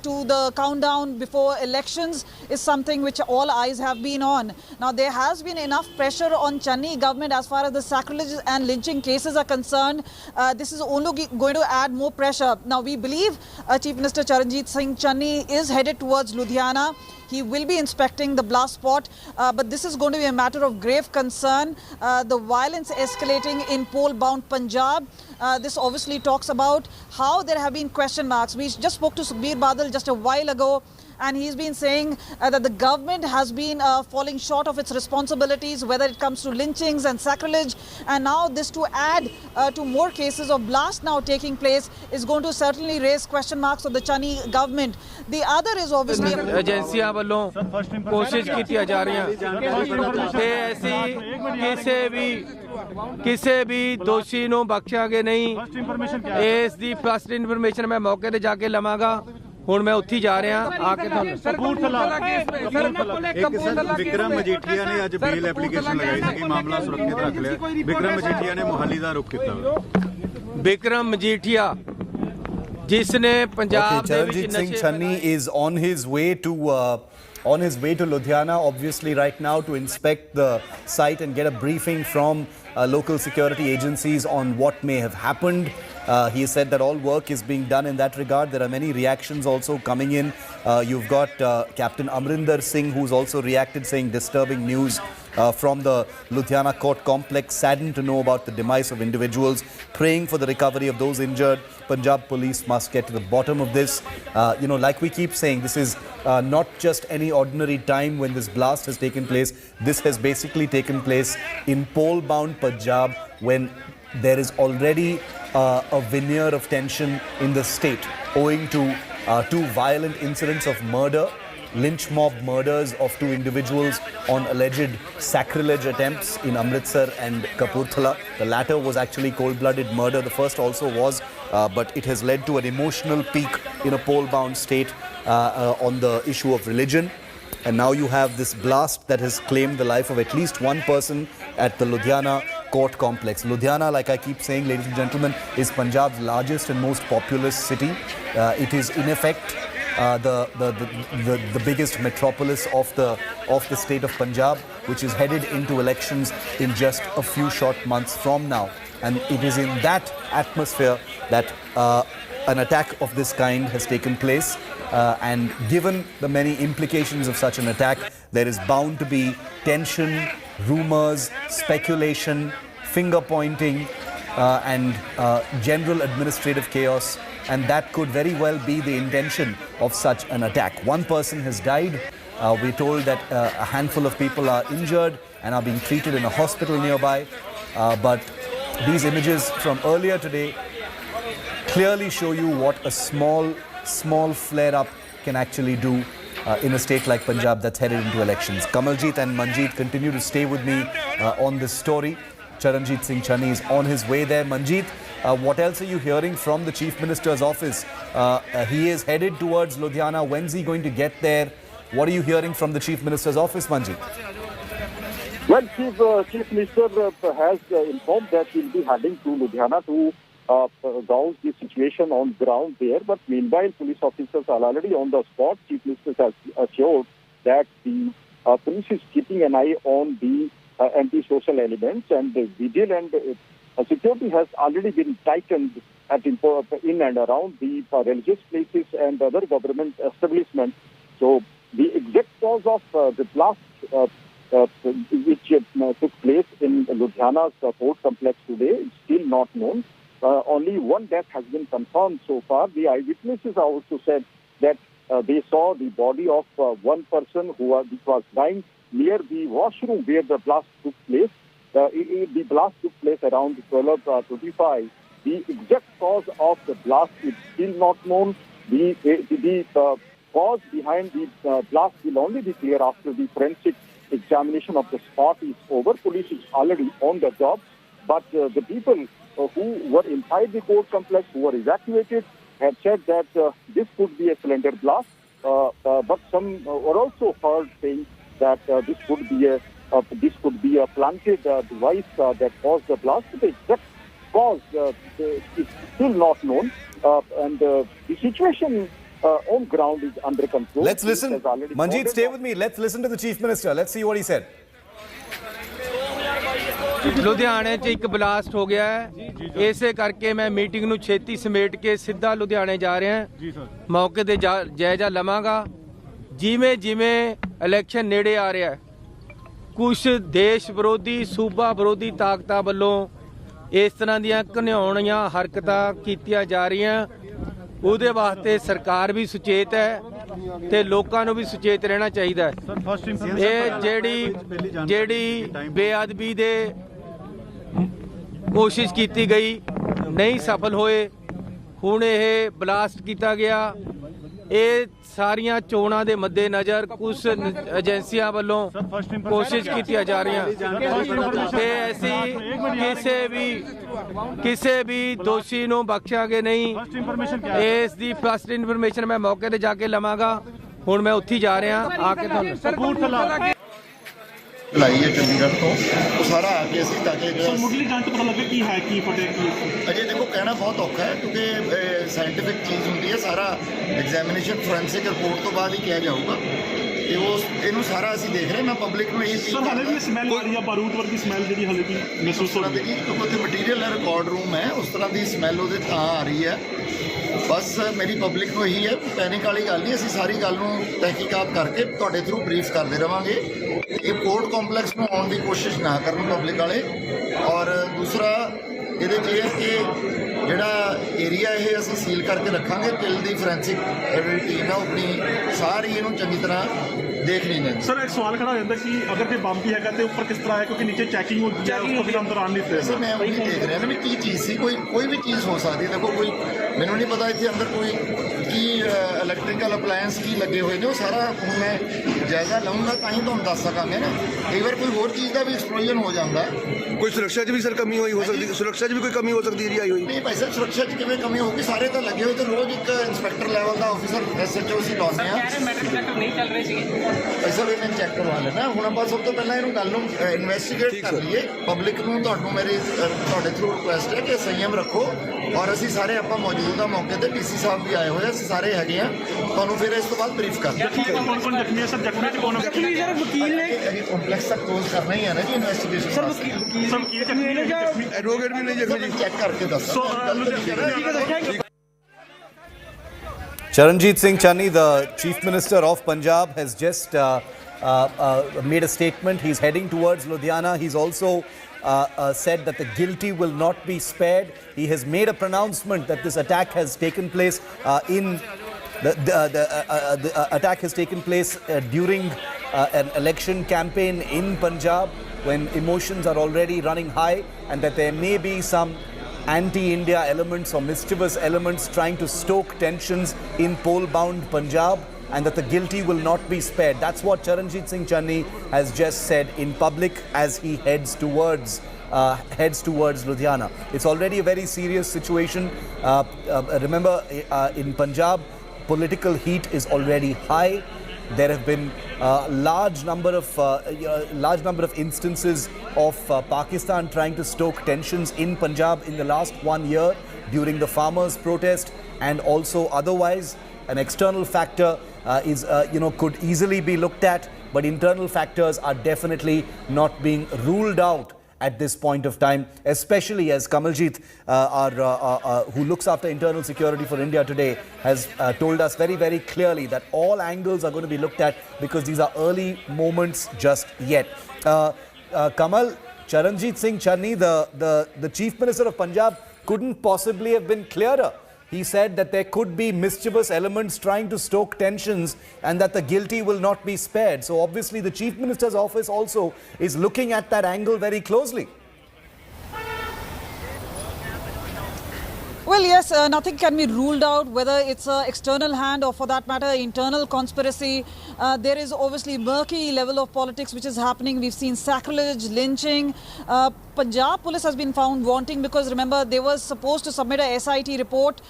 to the countdown before elections is something which all eyes have been on. Now, there has been enough pressure on Channi government as far as the sacrilege and lynching cases are concerned. This is only going to add more pressure. Now, we believe Chief Minister Charanjit Singh Channi is headed towards Ludhiana. He will be inspecting the blast spot, but this is going to be a matter of grave concern. The violence escalating in pole-bound Punjab. this obviously talks about how there have been question marks. We just spoke to Sukhbir Badal just a while ago, and he's been saying that the government has been falling short of its responsibilities, whether it comes to lynchings and sacrilege. And now this to add to more cases of blast now taking place is going to certainly raise question marks on the Channi government. The other is obviously... ਏਜੰਸੀਆਂ ਵੱਲੋਂ ਕੋਸ਼ਿਸ਼ ਕੀਤੀਆਂ ਜਾ ਰਹੀਆਂ ਤੇ ਅਸੀਂ ਕਿਸੇ ਵੀ ਦੋਸ਼ੀ ਨੂੰ ਬਖਸ਼ਾਂਗੇ ਨਹੀਂ। ਇਸ ਦੀ ਫਸਟ ਇਨਫੋਰਮੇਸ਼ਨ ਮੈਂ ਮੌਕੇ ਤੇ ਜਾ ਕੇ ਲਵਾਂਗਾ। ਹੁਣ ਮੈਂ ਉੱਥੇ ਜਾ ਰਿਹਾ ਆ ਕੇ ਤੁਹਾਨੂੰ ਵਿਕਰਮ ਮਜੀਠੀਆ ਨੇ ਅੱਜ ਬੇਲ ਐਪਲੀਕੇਸ਼ਨ ਲਗਾਈ ਸੀ ਕਿ ਮਾਮਲਾ ਸੁਰੱਖਿਅਤ ਰੱਖ ਲਿਆ। ਵਿਕਰਮ ਮਜੀਠੀਆ ਨੇ ਮੋਹਾਲੀ ਦਾ ਰੁਖ ਕੀਤਾ। ਵਿਕਰਮ ਮਜੀਠੀਆ ਜਿਸਨੇ ਪੰਜਾਬ ਦੇ ਵਿੱਚ Charanjit Singh Channi is on his way to Ludhiana, obviously right now, to inspect the site and get a briefing from local security agencies on what may have happened. He said that all work is being done in that regard. There are many reactions also coming in. You've got Captain Amrinder Singh, who's also reacted, saying disturbing news from the Ludhiana Court Complex. Saddened to know about the demise of individuals. Praying for the recovery of those injured. Punjab police must get to the bottom of this. Like we keep saying, this is not just any ordinary time when this blast has taken place. This has basically taken place in pole-bound Punjab, when there is already a veneer of tension in the state owing to two violent incidents of murder, lynch mob murders of two individuals on alleged sacrilege attempts in Amritsar and Kapurthala. The latter was actually cold-blooded murder. The first also was, but it has led to an emotional peak in a pole-bound state on the issue of religion. And now you have this blast that has claimed the life of at least one person at the Ludhiana Court Complex. Ludhiana, like I keep saying, ladies and gentlemen, is Punjab's largest and most populous city. It is in effect the biggest metropolis of the state of Punjab, which is headed into elections in just a few short months from now. And it is in that atmosphere that an attack of this kind has taken place. And given the many implications of such an attack, there is bound to be tension, rumors, speculation, finger pointing, and general administrative chaos. And that could very well be the intention of such an attack. One person has died. We're told that a handful of people are injured and are being treated in a hospital nearby. But these images from earlier today clearly show you what a small flare-up can actually do in a state like Punjab that's headed into elections. Kamaljeet and Manjeet continue to stay with me on this story. Charanjit Singh Channi is on his way there. Manjeet, what else are you hearing from the Chief Minister's office? He is headed towards Ludhiana. When's he going to get there? What are you hearing from the Chief Minister's office, Manjeet? Well, Chief Minister has informed that he'll be heading to Ludhiana to gauge the situation on ground there. But meanwhile, police officers are already on the spot. Chief Minister has assured that the police is keeping an eye on the anti-social elements, and the vigil and security has already been tightened in and around the religious places and other government establishments. So the exact cause of the blast which took place in Ludhiana's court complex today is still not known. Only one death has been confirmed so far. The eyewitnesses also said that they saw the body of one person who was lying near the washroom where the blast took place. The blast took place around 12:25. The exact cause of the blast is still not known. The cause behind the blast will only be clear after the forensic examination of the spot is over. Police is already on the job, but the people who were inside the court complex, who were evacuated, have said that this could be a cylinder blast. But some were also heard saying that this could be a planted device that caused the blast. The exact cause is still not known, and the situation on ground is under control. Let's listen. Manjeet, stay with me. Let's listen to the Chief Minister. Let's see what he said. ਲੁਧਿਆਣੇ 'ਚ ਇੱਕ blast ਹੋ ਗਿਆ ਹੈ, ਇਸੇ ਕਰਕੇ ਮੈਂ meeting ਨੂੰ ਛੇਤੀ ਸਮੇਟ ਕੇ ਸਿੱਧਾ ਲੁਧਿਆਣੇ ਜਾ ਰਿਹਾ ਹਾਂ। ਮੌਕੇ ਤੇ ਜਾਇਜ਼ਾ ਲਵਾਂਗਾ। ਜਿਵੇਂ ਇਲੈਕਸ਼ਨ ਨੇੜੇ ਆ ਰਿਹਾ ਹੈ, ਕੁਝ ਦੇਸ਼ ਵਿਰੋਧੀ ਸੂਬਾ ਵਿਰੋਧੀ ਤਾਕਤਾਂ ਵੱਲੋਂ ਇਸ ਤਰ੍ਹਾਂ ਦੀਆਂ ਘਿਨਾਉਣੀਆਂ ਹਰਕਤਾਂ ਕੀਤੀਆਂ ਜਾ ਰਹੀਆਂ ਉਹਦੇ ਵਾਸਤੇ ਸਰਕਾਰ ਵੀ ਸੁਚੇਤ ਹੈ ਤੇ ਲੋਕਾਂ ਨੂੰ ਵੀ ਸੁਚੇਤ ਰਹਿਣਾ ਚਾਹੀਦਾ ਹੈ। ਇਹ ਜਿਹੜੀ ਬੇਅਦਬੀ ਦੇ ਕੋਸ਼ਿਸ਼ ਕੀਤੀ ਗਈ ਨਹੀਂ ਸਫਲ ਹੋਏ, ਹੁਣ ਇਹ ਬਲਾਸਟ ਕੀਤਾ ਗਿਆ। ਇਹ ਸਾਰੀਆਂ ਚੋਣਾਂ ਦੇ ਮੱਦੇ ਨਜ਼ਰ ਕੁਝ ਏਜੰਸੀਆਂ ਵੱਲੋਂ ਕੋਸ਼ਿਸ਼ ਕੀਤੀਆਂ ਜਾ ਰਹੀਆਂ ਤੇ ਅਸੀਂ ਕਿਸੇ ਵੀ ਦੋਸ਼ੀ ਨੂੰ ਬਖਸ਼ਾਂਗੇ ਨਹੀਂ। ਇਸ ਦੀ ਫਸਟ ਇਨਫੋਰਮੇਸ਼ਨ ਮੈਂ ਮੌਕੇ ਤੇ ਜਾ ਕੇ ਲਵਾਂਗਾ। ਹੁਣ ਮੈਂ ਉੱਥੇ ਜਾ ਰਿਹਾ ਆ ਕੇ ਤੁਹਾਨੂੰ ਲਾਈ ਹੈ ਚੰਡੀਗੜ੍ਹ ਤੋਂ ਉਹ ਸਾਰਾ ਆ ਕੇ ਅਸੀਂ ਤਾਂ ਕਿ ਮੁੱਢਲੀ ਜਾਂਚ ਪਤਾ ਲੱਗੇ ਕੀ ਹੈ ਕੀ ਫਟਿਆ ਕੀ ਅਜੇ ਦੇਖੋ ਕਹਿਣਾ ਬਹੁਤ ਔਖਾ ਹੈ ਕਿਉਂਕਿ ਸਾਇੰਟੀਫਿਕ ਚੀਜ਼ ਹੁੰਦੀ ਹੈ। ਸਾਰਾ ਐਗਜ਼ਾਮੀਨੇਸ਼ਨ ਫੋਰੈਂਸਿਕ ਰਿਪੋਰਟ ਤੋਂ ਬਾਅਦ ਹੀ ਕਿਹਾ ਜਾਊਗਾ ਤੇ ਇਹਨੂੰ ਸਾਰਾ ਅਸੀਂ ਦੇਖ ਰਹੇ। ਮੈਂ ਪਬਲਿਕ ਨੂੰ ਇਹ ਸਰ ਹਾਲੇ ਵੀ ਸਮੈਲ ਆ ਰਹੀ ਹੈ, ਬਾਰੂਦ ਵਰਗੀ ਸਮੈਲ ਜਿਹੜੀ ਹਾਲੇ ਵੀ ਮਹਿਸੂਸ ਹੋ ਰਹੀ ਹੈ ਕਿਉਂਕਿ ਉੱਥੇ ਮਟੀਰੀਅਲ ਹੈ, ਰਿਕਾਰਡ ਰੂਮ ਹੈ, ਉਸ ਤਰ੍ਹਾਂ ਦੀ ਸਮੈਲ ਉਹਦੇ ਤਾਂ ਆ ਰਹੀ ਹੈ। ਬਸ ਮੇਰੀ ਪਬਲਿਕ ਨੂੰ ਇਹੀ ਹੈ, ਪੈਨਿਕ ਵਾਲੀ ਗੱਲ ਨਹੀਂ। ਅਸੀਂ ਸਾਰੀ ਗੱਲ ਨੂੰ ਤਹਿਕੀਕਾਤ ਕਰਕੇ ਤੁਹਾਡੇ ਥਰੂ ਬਰੀਫ ਕਰਦੇ ਰਵਾਂਗੇ। ਇਹ ਕੋਰਟ ਕੰਪਲੈਕਸ ਨੂੰ ਆਉਣ ਦੀ ਕੋਸ਼ਿਸ਼ ਨਾ ਕਰਨ ਪਬਲਿਕ ਵਾਲੇ। ਔਰ ਦੂਸਰਾ ਇਹਦੇ 'ਚ ਇਹ ਹੈ ਕਿ ਜਿਹੜਾ ਏਰੀਆ ਇਹ ਅਸੀਂ ਸੀਲ ਕਰਕੇ ਰੱਖਾਂਗੇ ਟਿਲ ਦੀ ਫੋਰੈਂਸਿਕ ਜਿਹੜੀ ਟੀਮ ਹੈ ਆਪਣੀ ਸਾਰੀ ਇਹਨੂੰ ਚੰਗੀ ਤਰ੍ਹਾਂ ਦੇਖ ਨਹੀਂ ਲੈਂਦੀ। ਸਰ ਇੱਕ ਸਵਾਲ ਖੜਾ ਹੋ ਜਾਂਦਾ ਕਿ ਅਗਰ ਜੇ ਬੰਬ ਵੀ ਹੈਗਾ ਤੇ ਉੱਪਰ ਕਿਸ ਤਰ੍ਹਾਂ ਹੈ ਕਿਉਂਕਿ ਨੀਚੇ ਚੈਕਿੰਗ ਹੁੰਦੀ ਹੈ, ਉਸ ਤੋਂ ਬਿਨਾਂ ਅੰਦਰ ਆਉਣ ਨਹੀਂ ਦਿੱਤੇ। ਸਰ ਮੈਂ ਉਹ ਨਹੀਂ ਦੇਖ ਰਿਹਾ ਨਾ ਵੀ ਕੀ ਚੀਜ਼ ਸੀ, ਕੋਈ ਵੀ ਚੀਜ਼ ਹੋ ਸਕਦੀ ਹੈ। ਦੇਖੋ ਕੋਈ ਮੈਨੂੰ ਨਹੀਂ ਪਤਾ ਇੱਥੇ ਅੰਦਰ ਕੋਈ ਕੀ ਇਲੈਕਟ੍ਰੀਕਲ ਅਪਲਾਇੰਸ ਕੀ ਲੱਗੇ ਹੋਏ ਨੇ, ਉਹ ਸਾਰਾ ਹੁਣ ਮੈਂ ਜਾਇਜ਼ਾ ਲਵਾਂਗਾ ਤਾਂ ਹੀ ਤੁਹਾਨੂੰ ਦੱਸ ਸਕਾਂਗੇ ਨਾ। ਕਈ ਵਾਰ ਕੋਈ ਹੋਰ ਚੀਜ਼ ਦਾ ਵੀ ਐਕਸਪਲੋਜਨ ਹੋ ਜਾਂਦਾ। ਕੋਈ ਸੁਰੱਖਿਆ 'ਚ ਵੀ ਸਰ ਕਮੀ ਹੋਈ ਹੋ ਸਕਦੀ, ਸੁਰੱਖਿਆ 'ਚ ਵੀ ਕੋਈ ਕਮੀ ਹੋ ਸਕਦੀ ਹੈ ਆਈ ਹੋਈ? ਨਹੀਂ ਭਾਈ ਸਾਹਿਬ, ਸੁਰੱਖਿਆ 'ਚ ਕਿਵੇਂ ਕਮੀ ਹੋਊਗੀ? ਸਾਰੇ ਤਾਂ ਲੱਗੇ ਹੋਏ ਤੇ ਰੋਜ਼ ਇੱਕ ਇੰਸਪੈਕਟਰ ਲੈਵਲ ਦਾ ਆਫੀਸਰ SHO ਅਸੀਂ ਲਾਉਂਦੇ ਹਾਂ। ਨਹੀਂ ਚੱਲ ਰਹੇ ਸੀਗੇ ਭਾਈ ਸਾਹਿਬ ਇਹਨਾਂ ਚੈੱਕ ਕਰਵਾ ਲੈਣਾ। ਹੁਣ ਆਪਾਂ ਸਭ ਤੋਂ ਪਹਿਲਾਂ ਇਹਨੂੰ ਗੱਲ ਨੂੰ ਇਨਵੈਸਟੀਗੇਟ ਕਰ ਲਈਏ। ਪਬਲਿਕ ਨੂੰ ਤੁਹਾਡੇ ਥਰੂ ਰਿਕੁਐਸਟ ਹੈ ਕਿ ਸੰਯਮ ਰੱਖੋ ਔਰ ਅਸੀਂ ਸਾਰੇ ਆਪਾਂ ਮੌਜੂਦ ਹਾਂ ਮੌਕੇ ਤੇ। DC ਸਾਹਿਬ ਵੀ ਆਏ ਹੋਏ, ਅਸੀਂ ਸਾਰੇ ਹੈਗੇ ਆ। ਤੁਹਾਨੂੰ ਫਿਰ ਇਸ ਤੋਂ ਬਾਅਦ ਬਰੀਫ ਕਰ ਕੌਣ ਜ਼ਖਮੀ ਹੈ ਸਰ? ਜ਼ਖਮੀ 'ਚ ਕੌਣ ਜ਼ਖਮੀ? ਸਰ ਵਕੀਲ ਨੇ ਇਹ ਕੰਪਲੈਕਸ ਤੱਕ ਕਲੋਜ਼ ਕਰਨਾ ਹੀ ਹੈ ਨਾ ਜੀ ਇਨਵੈਸਟੀਗੇਸ਼ਨ। ਸਰ ਵਕੀਲ ਜ਼ਖਮੀ ਨੇ ਜਾਂ ਐਡਵੋਕੇਟ ਵੀ ਨਹੀਂ ਜ਼ਖਮੀ ਜੀ? ਚੈੱਕ ਕਰਕੇ ਦੱਸੋ। Charanjit Singh Channi, the Chief Minister of Punjab, has just made a statement. He's heading towards Ludhiana. He's also said that the guilty will not be spared. He has made a pronouncement that this attack has taken place the attack has taken place during an election campaign in Punjab when emotions are already running high, and that there may be some anti-India elements or mischievous elements trying to stoke tensions in poll-bound Punjab, and that the guilty will not be spared. That's what Charanjit Singh Channi has just said in public as he heads towards Ludhiana. It's already a very serious situation. Remember, in Punjab, political heat is already high. There have been large number of instances of Pakistan trying to stoke tensions in Punjab in the last 1 year during the farmers' protest, and also otherwise. An external factor could easily be looked at, but internal factors are definitely not being ruled out at this point of time, especially as Kamaljeet, who looks after internal security for India today, has told us very, very clearly that all angles are going to be looked at because these are early moments just yet. Kamal, Charanjit Singh Channi, the Chief Minister of Punjab, couldn't possibly have been clearer. He said that there could be mischievous elements trying to stoke tensions and that the guilty will not be spared. So obviously the Chief Minister's office also is looking at that angle very closely. Well, yes, nothing can be ruled out, whether it's an external hand or for that matter, internal conspiracy. There is obviously murky level of politics which is happening. We've seen sacrilege, lynching. Punjab police has been found wanting because remember they were supposed to submit a SIT report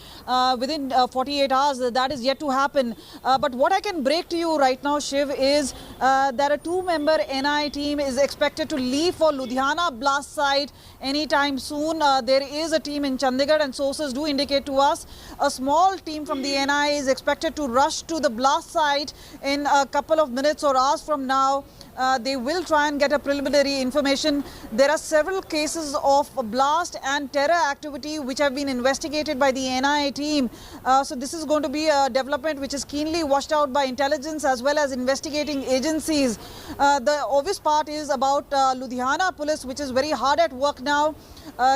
within 48 hours. That is yet to happen. But what I can break to you right now, Shiv, is that a 2-member NI team is expected to leave for Ludhiana blast site anytime soon. There is a team in Chandigarh, and sources do indicate to us a small team from the NI is expected to rush to the blast site in a couple of minutes or hours from now. They will try and get a preliminary information. There are several cases of blast and terror activity which have been investigated by the NI team. So this is going to be a development which is keenly watched out by intelligence as well as investigating agencies. The obvious part is about Ludhiana police, which is very hard at work now.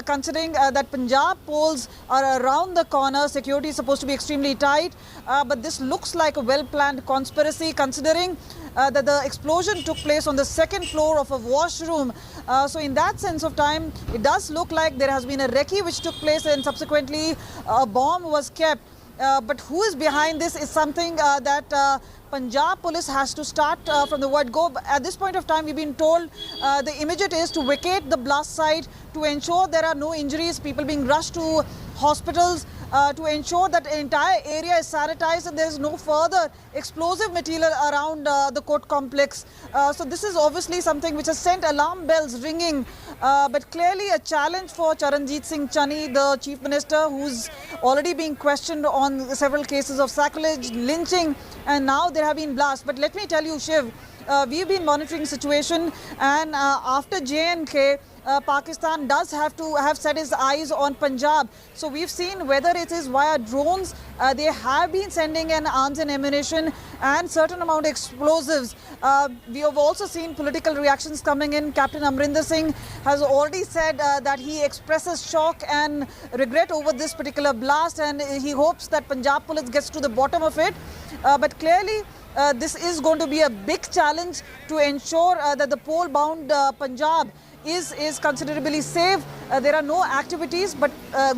considering that Punjab polls are around the corner. Security is supposed to be extremely tight, but this looks like a well-planned conspiracy, considering that the explosion took place on the second floor of a washroom. So in that sense of time, it does look like there has been a recce which took place and subsequently a bomb was kept. But who is behind this is something that Punjab police has to start from the word go. At this point of time, we've been told the immediate is to vacate the blast site to ensure there are no injuries, people being rushed to hospitals, to ensure that the entire area is sanitized and there is no further explosive material around the court complex. So this is obviously something which has sent alarm bells ringing, but clearly a challenge for Charanjit Singh Channi, the Chief Minister, who's already being questioned on several cases of sacrilege, lynching, and now there have been blasts. But let me tell you, Shiv, we've been monitoring situation, and after J&K, Pakistan does have to have set its eyes on Punjab. So we've seen whether it is via drones, they have been sending in arms and ammunition and certain amount of explosives. We have also seen political reactions coming in. Captain Amrinder Singh has already said that he expresses shock and regret over this particular blast, and he hopes that Punjab police gets to the bottom of it. But clearly, this is going to be a big challenge to ensure that the poll-bound Punjab is considerably safe. There are no activities, but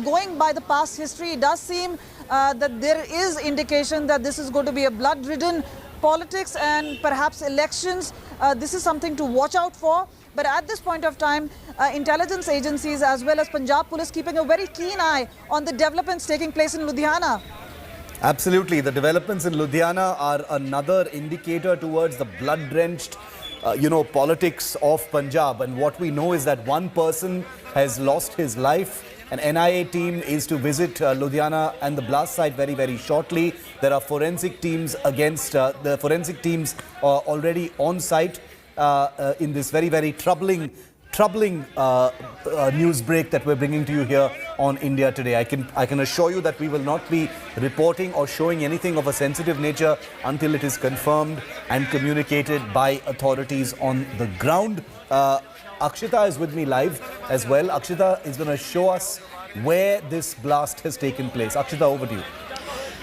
going by the past history, it does seem that there is indication that this is going to be a blood-ridden politics and perhaps elections. This is something to watch out for. But at this point of time, intelligence agencies as well as Punjab police keeping a very keen eye on the developments taking place in Ludhiana. Absolutely. The developments in Ludhiana are another indicator towards the blood-drenched politics of Punjab. And what we know is that one person has lost his life. An NIA team is to visit Ludhiana and the blast site very, very shortly. There are forensic teams already on site in this very, very troubling news break that we're bringing to you here on India Today. I can assure you that we will not be reporting or showing anything of a sensitive nature until it is confirmed and communicated by authorities on the ground. Akshita is with me live as well. Akshita is going to show us where this blast has taken place. Akshita, over to you.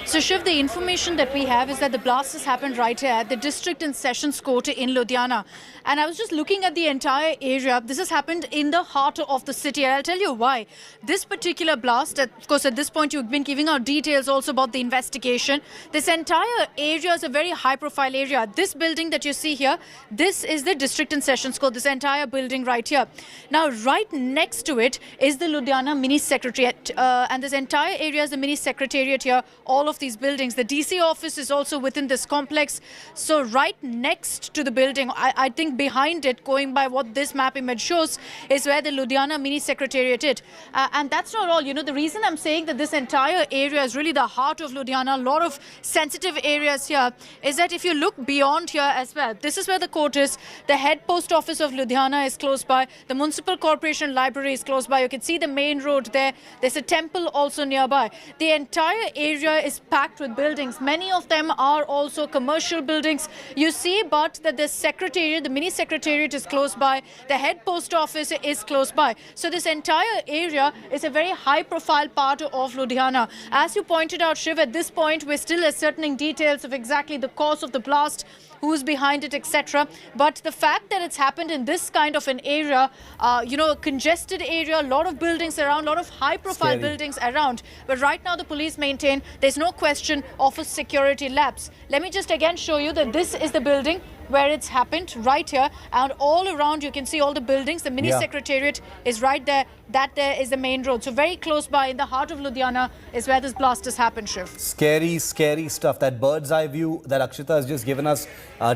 So Shiv, the information that we have is that the blast has happened right here at the District and Sessions Court in Ludhiana. And I was just looking at the entire area. This has happened in the heart of the city. And I'll tell you why. This particular blast, of course, at this point, you've been giving out details also about the investigation. This entire area is a very high-profile area. This building that you see here, this is the District and Sessions Court, this entire building right here. Now, right next to it is the Ludhiana Mini Secretariat. And this entire area is the Mini Secretariat here, all of these buildings. The DC office is also within this complex. So right next to the building, I think behind it, going by what this map image shows, is where the Ludhiana Mini Secretariat is. And that's not all. You know, the reason I'm saying that this entire area is really the heart of Ludhiana, a lot of sensitive areas here, is that if you look beyond here as well, this is where the court is. The head post office of Ludhiana is close by. The Municipal Corporation Library is close by. You can see the main road there. There's a temple also nearby. The entire area is packed with buildings. Many of them are also commercial buildings. You see, but that the secretariat, the mini secretariat is close by. The head post office is close by. So this entire area is a very high-profile part of Ludhiana. As you pointed out, Shiv, at this point, we're still ascertaining details of exactly the cause of the blast, who's behind it, etc. But the fact that it's happened in this kind of an area, a congested area, a lot of buildings around, a lot of high-profile buildings around. But right now, the police maintain there's no question of a security lapse. Let me just again show you that this is the building where it's happened, right here, and all around you can see all the buildings. The mini secretariat is right there. That there is the main road. So very close by, in the heart of Ludhiana, is where this blast has happened, Shiv. Scary, scary stuff. That bird's eye view that Akshita has just given us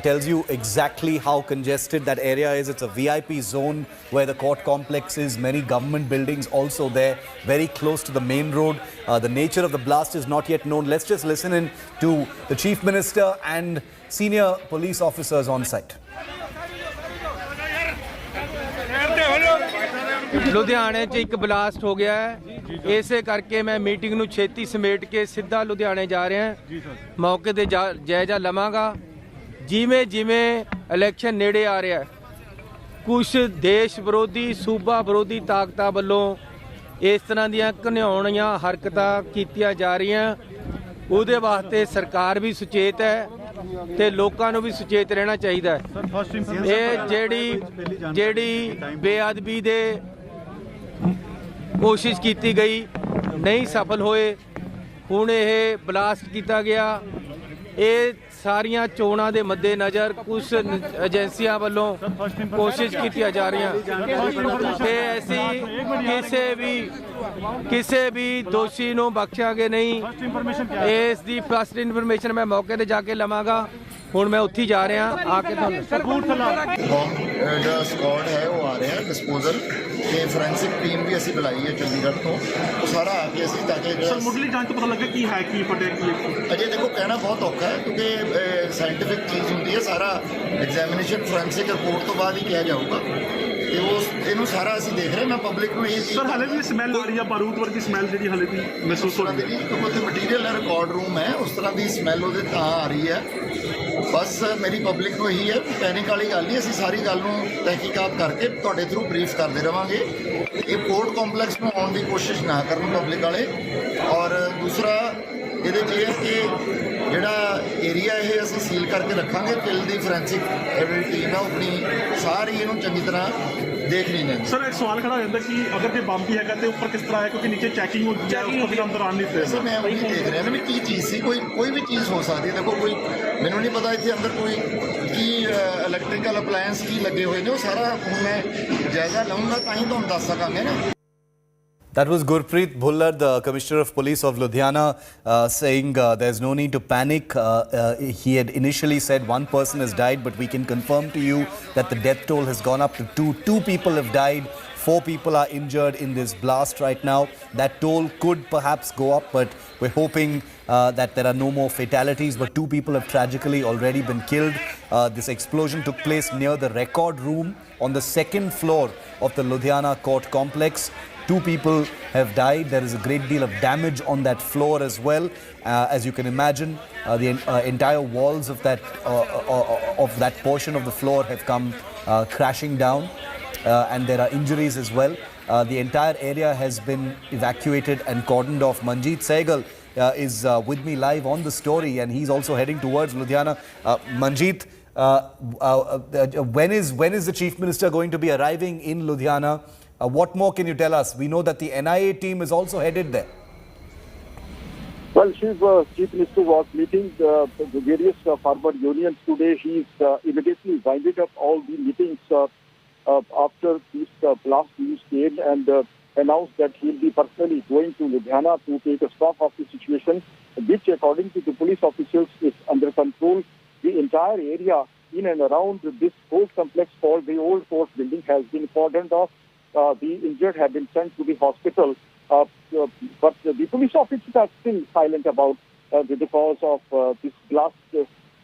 tells you exactly how congested that area is. It's a VIP zone where the court complex is. Many government buildings also there, very close to the main road. The nature of the blast is not yet known. Let's just listen in to the Chief Minister and senior police officers on site. ਲੁਧਿਆਣੇ 'ਚ ਇੱਕ blast ਹੋ ਗਿਆ ਹੈ ਇਸੇ ਕਰਕੇ ਮੈਂ meeting ਨੂੰ ਛੇਤੀ ਸਮੇਟ ਕੇ ਸਿੱਧਾ ਲੁਧਿਆਣੇ ਜਾ ਰਿਹਾ ਮੌਕੇ ਤੇ ਜਾਇਜ਼ਾ ਲਵਾਂਗਾ ਜਿਵੇਂ ਇਲੈਕਸ਼ਨ ਨੇੜੇ ਆ ਰਿਹਾ ਕੁਝ ਦੇਸ਼ ਵਿਰੋਧੀ ਸੂਬਾ ਵਿਰੋਧੀ ਤਾਕਤਾਂ ਵੱਲੋਂ ਇਸ ਤਰ੍ਹਾਂ ਦੀਆਂ ਘਿਨਾਉਣੀਆਂ ਹਰਕਤਾਂ ਕੀਤੀਆਂ ਜਾ ਰਹੀਆਂ ਉਹਦੇ ਵਾਸਤੇ ਸਰਕਾਰ ਵੀ ਸੁਚੇਤ ਹੈ ਤੇ ਲੋਕਾਂ ਨੂੰ ਵੀ ਸੁਚੇਤ ਰਹਿਣਾ ਚਾਹੀਦਾ ਹੈ। ਇਹ ਜਿਹੜੀ ਬੇਅਦਬੀ ਦੇ ਕੋਸ਼ਿਸ਼ ਕੀਤੀ ਗਈ ਨਹੀਂ ਸਫਲ ਹੋਏ, ਹੁਣ ਇਹ ਬਲਾਸਟ ਕੀਤਾ ਗਿਆ। ਇਹ ਸਾਰੀਆਂ ਚੋਣਾਂ ਦੇ ਮੱਦੇਨਜ਼ਰ ਕੁਝ ਏਜੰਸੀਆਂ ਵੱਲੋਂ ਕੋਸ਼ਿਸ਼ ਕੀਤੀਆਂ ਜਾ ਰਹੀਆਂ ਤੇ ਅਸੀਂ ਕਿਸੇ ਵੀ ਦੋਸ਼ੀ ਨੂੰ ਬਖਸ਼ਾਂਗੇ ਨਹੀਂ। ਇਸ ਦੀ ਫਸਟ ਇਨਫੋਰਮੇਸ਼ਨ ਮੈਂ ਮੌਕੇ ਤੇ ਜਾ ਕੇ ਲਵਾਂਗਾ। ਹੁਣ ਮੈਂ ਉੱਥੇ ਜਾ ਰਿਹਾ ਆ ਕੇ ਤੁਹਾਨੂੰ ਜਿਹੜਾ ਸਕਾਡ ਹੈ ਉਹ ਆ ਰਿਹਾ ਡਿਸਪੋਜ਼ਲ ਤੇ ਫੋਰੈਂਸਿਕ ਟੀਮ ਵੀ ਅਸੀਂ ਬੁਲਾਈ ਹੈ ਚੰਡੀਗੜ੍ਹ ਤੋਂ। ਉਹ ਸਾਰਾ ਆ ਕੇ ਅਸੀਂ ਤਾਂ ਕਿ ਸਰ ਮੁੱਢਲੀ ਜਾਂਚ ਤੋਂ ਪਤਾ ਲੱਗਾ ਕੀ ਹੈ ਕੀ ਫਟਿਆ ਕੀ ਅਜੇ ਦੇਖੋ ਕਹਿਣਾ ਬਹੁਤ ਔਖਾ ਹੈ ਕਿਉਂਕਿ ਸਾਇੰਟੀਫਿਕ ਚੀਜ਼ ਹੁੰਦੀ ਹੈ। ਸਾਰਾ ਐਗਜ਼ਾਮੀਨੇਸ਼ਨ ਫੋਰੈਂਸਿਕ ਰਿਪੋਰਟ ਤੋਂ ਬਾਅਦ ਹੀ ਕਿਹਾ ਜਾਊਗਾ ਤੇ ਇਹਨੂੰ ਸਾਰਾ ਅਸੀਂ ਦੇਖ ਰਹੇ। ਮੈਂ ਪਬਲਿਕ ਨੂੰ ਇਹ ਸਰ ਹਲੇ ਵੀ ਸਮੈਲ ਆ ਰਹੀ ਆ ਬਾਰੂਦ ਵਰਗੀ ਸਮੈਲ ਜਿਹੜੀ ਹਲੇ ਵੀ ਮਹਿਸੂਸ ਹੋ ਰਹੀ ਹੈ ਕਿਉਂਕਿ ਉੱਥੇ ਮਟੀਰੀਅਲ ਹੈ ਰਿਕਾਰਡ ਰੂਮ ਹੈ ਉਸ ਤਰ੍ਹਾਂ ਦੀ ਸਮੈਲ ਉਹਦੇ ਤਾਂ ਆ ਰਹੀ ਹੈ। ਬਸ ਮੇਰੀ ਪਬਲਿਕ ਨੂੰ ਇਹੀ ਹੈ ਪੈਨਿਕ ਵਾਲੀ ਗੱਲ ਨਹੀਂ। ਅਸੀਂ ਸਾਰੀ ਗੱਲ ਨੂੰ ਤਹਿਕੀਕਾਤ ਕਰਕੇ ਤੁਹਾਡੇ ਥਰੂ ਬਰੀਫ ਕਰਦੇ ਰਵਾਂਗੇ। ਇਹ ਕੋਰਟ ਕੰਪਲੈਕਸ ਨੂੰ ਆਉਣ ਦੀ ਕੋਸ਼ਿਸ਼ ਨਾ ਕਰਨ ਪਬਲਿਕ ਵਾਲੇ। ਔਰ ਦੂਸਰਾ ਇਹਦੇ 'ਚ ਇਹ ਹੈ ਕਿ ਜਿਹੜਾ ਏਰੀਆ ਇਹ ਅਸੀਂ ਸੀਲ ਕਰਕੇ ਰੱਖਾਂਗੇ। ਕਿਲ ਦੀ ਫੋਰੈਂਸਿਕ ਜਿਹੜੀ ਟੀਮ ਹੈ ਉਹ ਆਪਣੀ ਸਾਰੀ ਇਹਨੂੰ ਚੰਗੀ ਤਰ੍ਹਾਂ ਦੇਖ ਰਹੀ ਨੇ। ਸਰ ਇੱਕ ਸਵਾਲ ਖੜਾ ਹੋ ਜਾਂਦਾ ਕਿ ਅਗਰ ਤੇ ਬੰਬ ਵੀ ਹੈਗਾ ਤੇ ਉੱਪਰ ਕਿਸ ਤਰ੍ਹਾਂ ਹੈ ਕਿਉਂਕਿ ਨੀਚੇ ਚੈਕਿੰਗ ਹੁੰਦੀ ਹੈ ਉੱਪਰ ਵੀ ਅੰਦਰ ਆਉਣ ਨਹੀਂ ਦਿੱਤੇ। ਸਰ ਮੈਂ ਉਹੀ ਦੇਖ ਰਿਹਾ ਨਾ ਵੀ ਕੀ ਚੀਜ਼ ਸੀ। ਕੋਈ ਵੀ ਚੀਜ਼ ਹੋ ਸਕਦੀ ਹੈ। ਦੇਖੋ ਕੋਈ ਮੈਨੂੰ ਨਹੀਂ ਪਤਾ ਇੱਥੇ ਅੰਦਰ ਕੋਈ ਕੀ ਇਲੈਕਟ੍ਰੀਕਲ ਅਪਲਾਇੰਸ ਕੀ ਲੱਗੇ ਹੋਏ ਨੇ। ਉਹ ਸਾਰਾ ਹੁਣ ਮੈਂ ਜਾਇਜ਼ਾ ਲਵਾਂਗਾ ਤਾਂ ਹੀ ਤੁਹਾਨੂੰ ਦੱਸ ਸਕਾਂਗੇ ਨਾ। That was Gurpreet Bhullar, the Commissioner of Police of Ludhiana, saying there's no need to panic. He had initially said one person has died, but we can confirm to you that the death toll has gone up to 2. 2 people have died. 4 people are injured in this blast right now. That toll could perhaps go up, but we're hoping that there are no more fatalities. But 2 people have tragically already been killed. This explosion took place near the record room on the 2nd floor of the Ludhiana Court Complex. 2 people have died. There is a great deal of damage on that floor as well. As you can imagine, the entire walls of that portion of the floor have come crashing down, and there are injuries as well. The entire area has been evacuated and cordoned off. Manjeet Sehgal is with me live on the story, and he's also heading towards Ludhiana. Manjeet, when is the Chief Minister going to be arriving in Ludhiana? What more can you tell us? We know that the NIA team is also headed there. Well, Chief Minister was meeting the various farmer unions today. He's immediately winded up all the meetings after this blast news came and announced that he'll be personally going to Ludhiana to take a stock of the situation, which according to the police officials is under control. The entire area in and around this court complex called the old court building has been cordoned off. The injured have been sent to the hospital, but the police officers are still silent about the cause of this blast.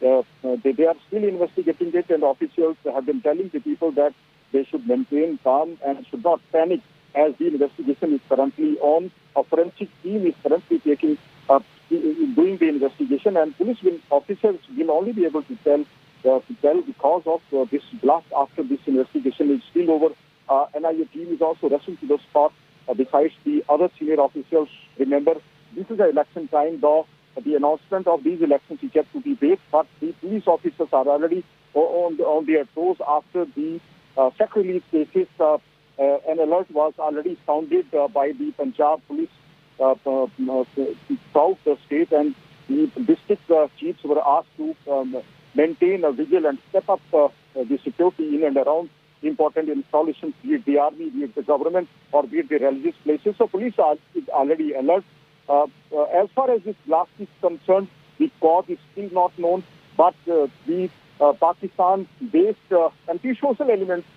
They are still investigating it, and officials have been telling the people that they should maintain calm and should not panic as the investigation is currently on. A forensic team is currently doing the investigation, and police officers will only be able to tell the cause of this blast after this investigation is still over. NIA team is also rushing to the spot besides the other senior officials. Remember, this is an election time, though the announcement of these elections is yet to be made, but the police officers are already on their toes after the sacrilegious cases. An alert was already sounded by the Punjab police throughout the state, and the district chiefs were asked to maintain a vigil and step up the security in and around important installations, be it the army, be it the government, or be it the religious places. So police are already alert. As far as this blast is concerned, the cause is still not known, but the Pakistan-based anti-social elements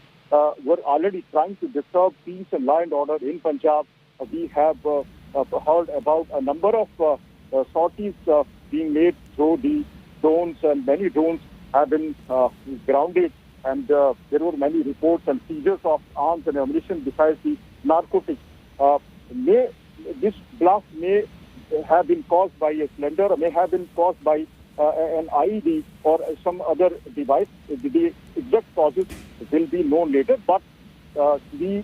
were already trying to disturb peace and law and order in Punjab. We have heard about a number of sorties being made through the drones, and many drones have been grounded, and there were many reports and seizures of arms and ammunition besides the narcotics. This blast may have been caused by a cylinder, or may have been caused by an IED or some other device. The exact causes will be known later, but the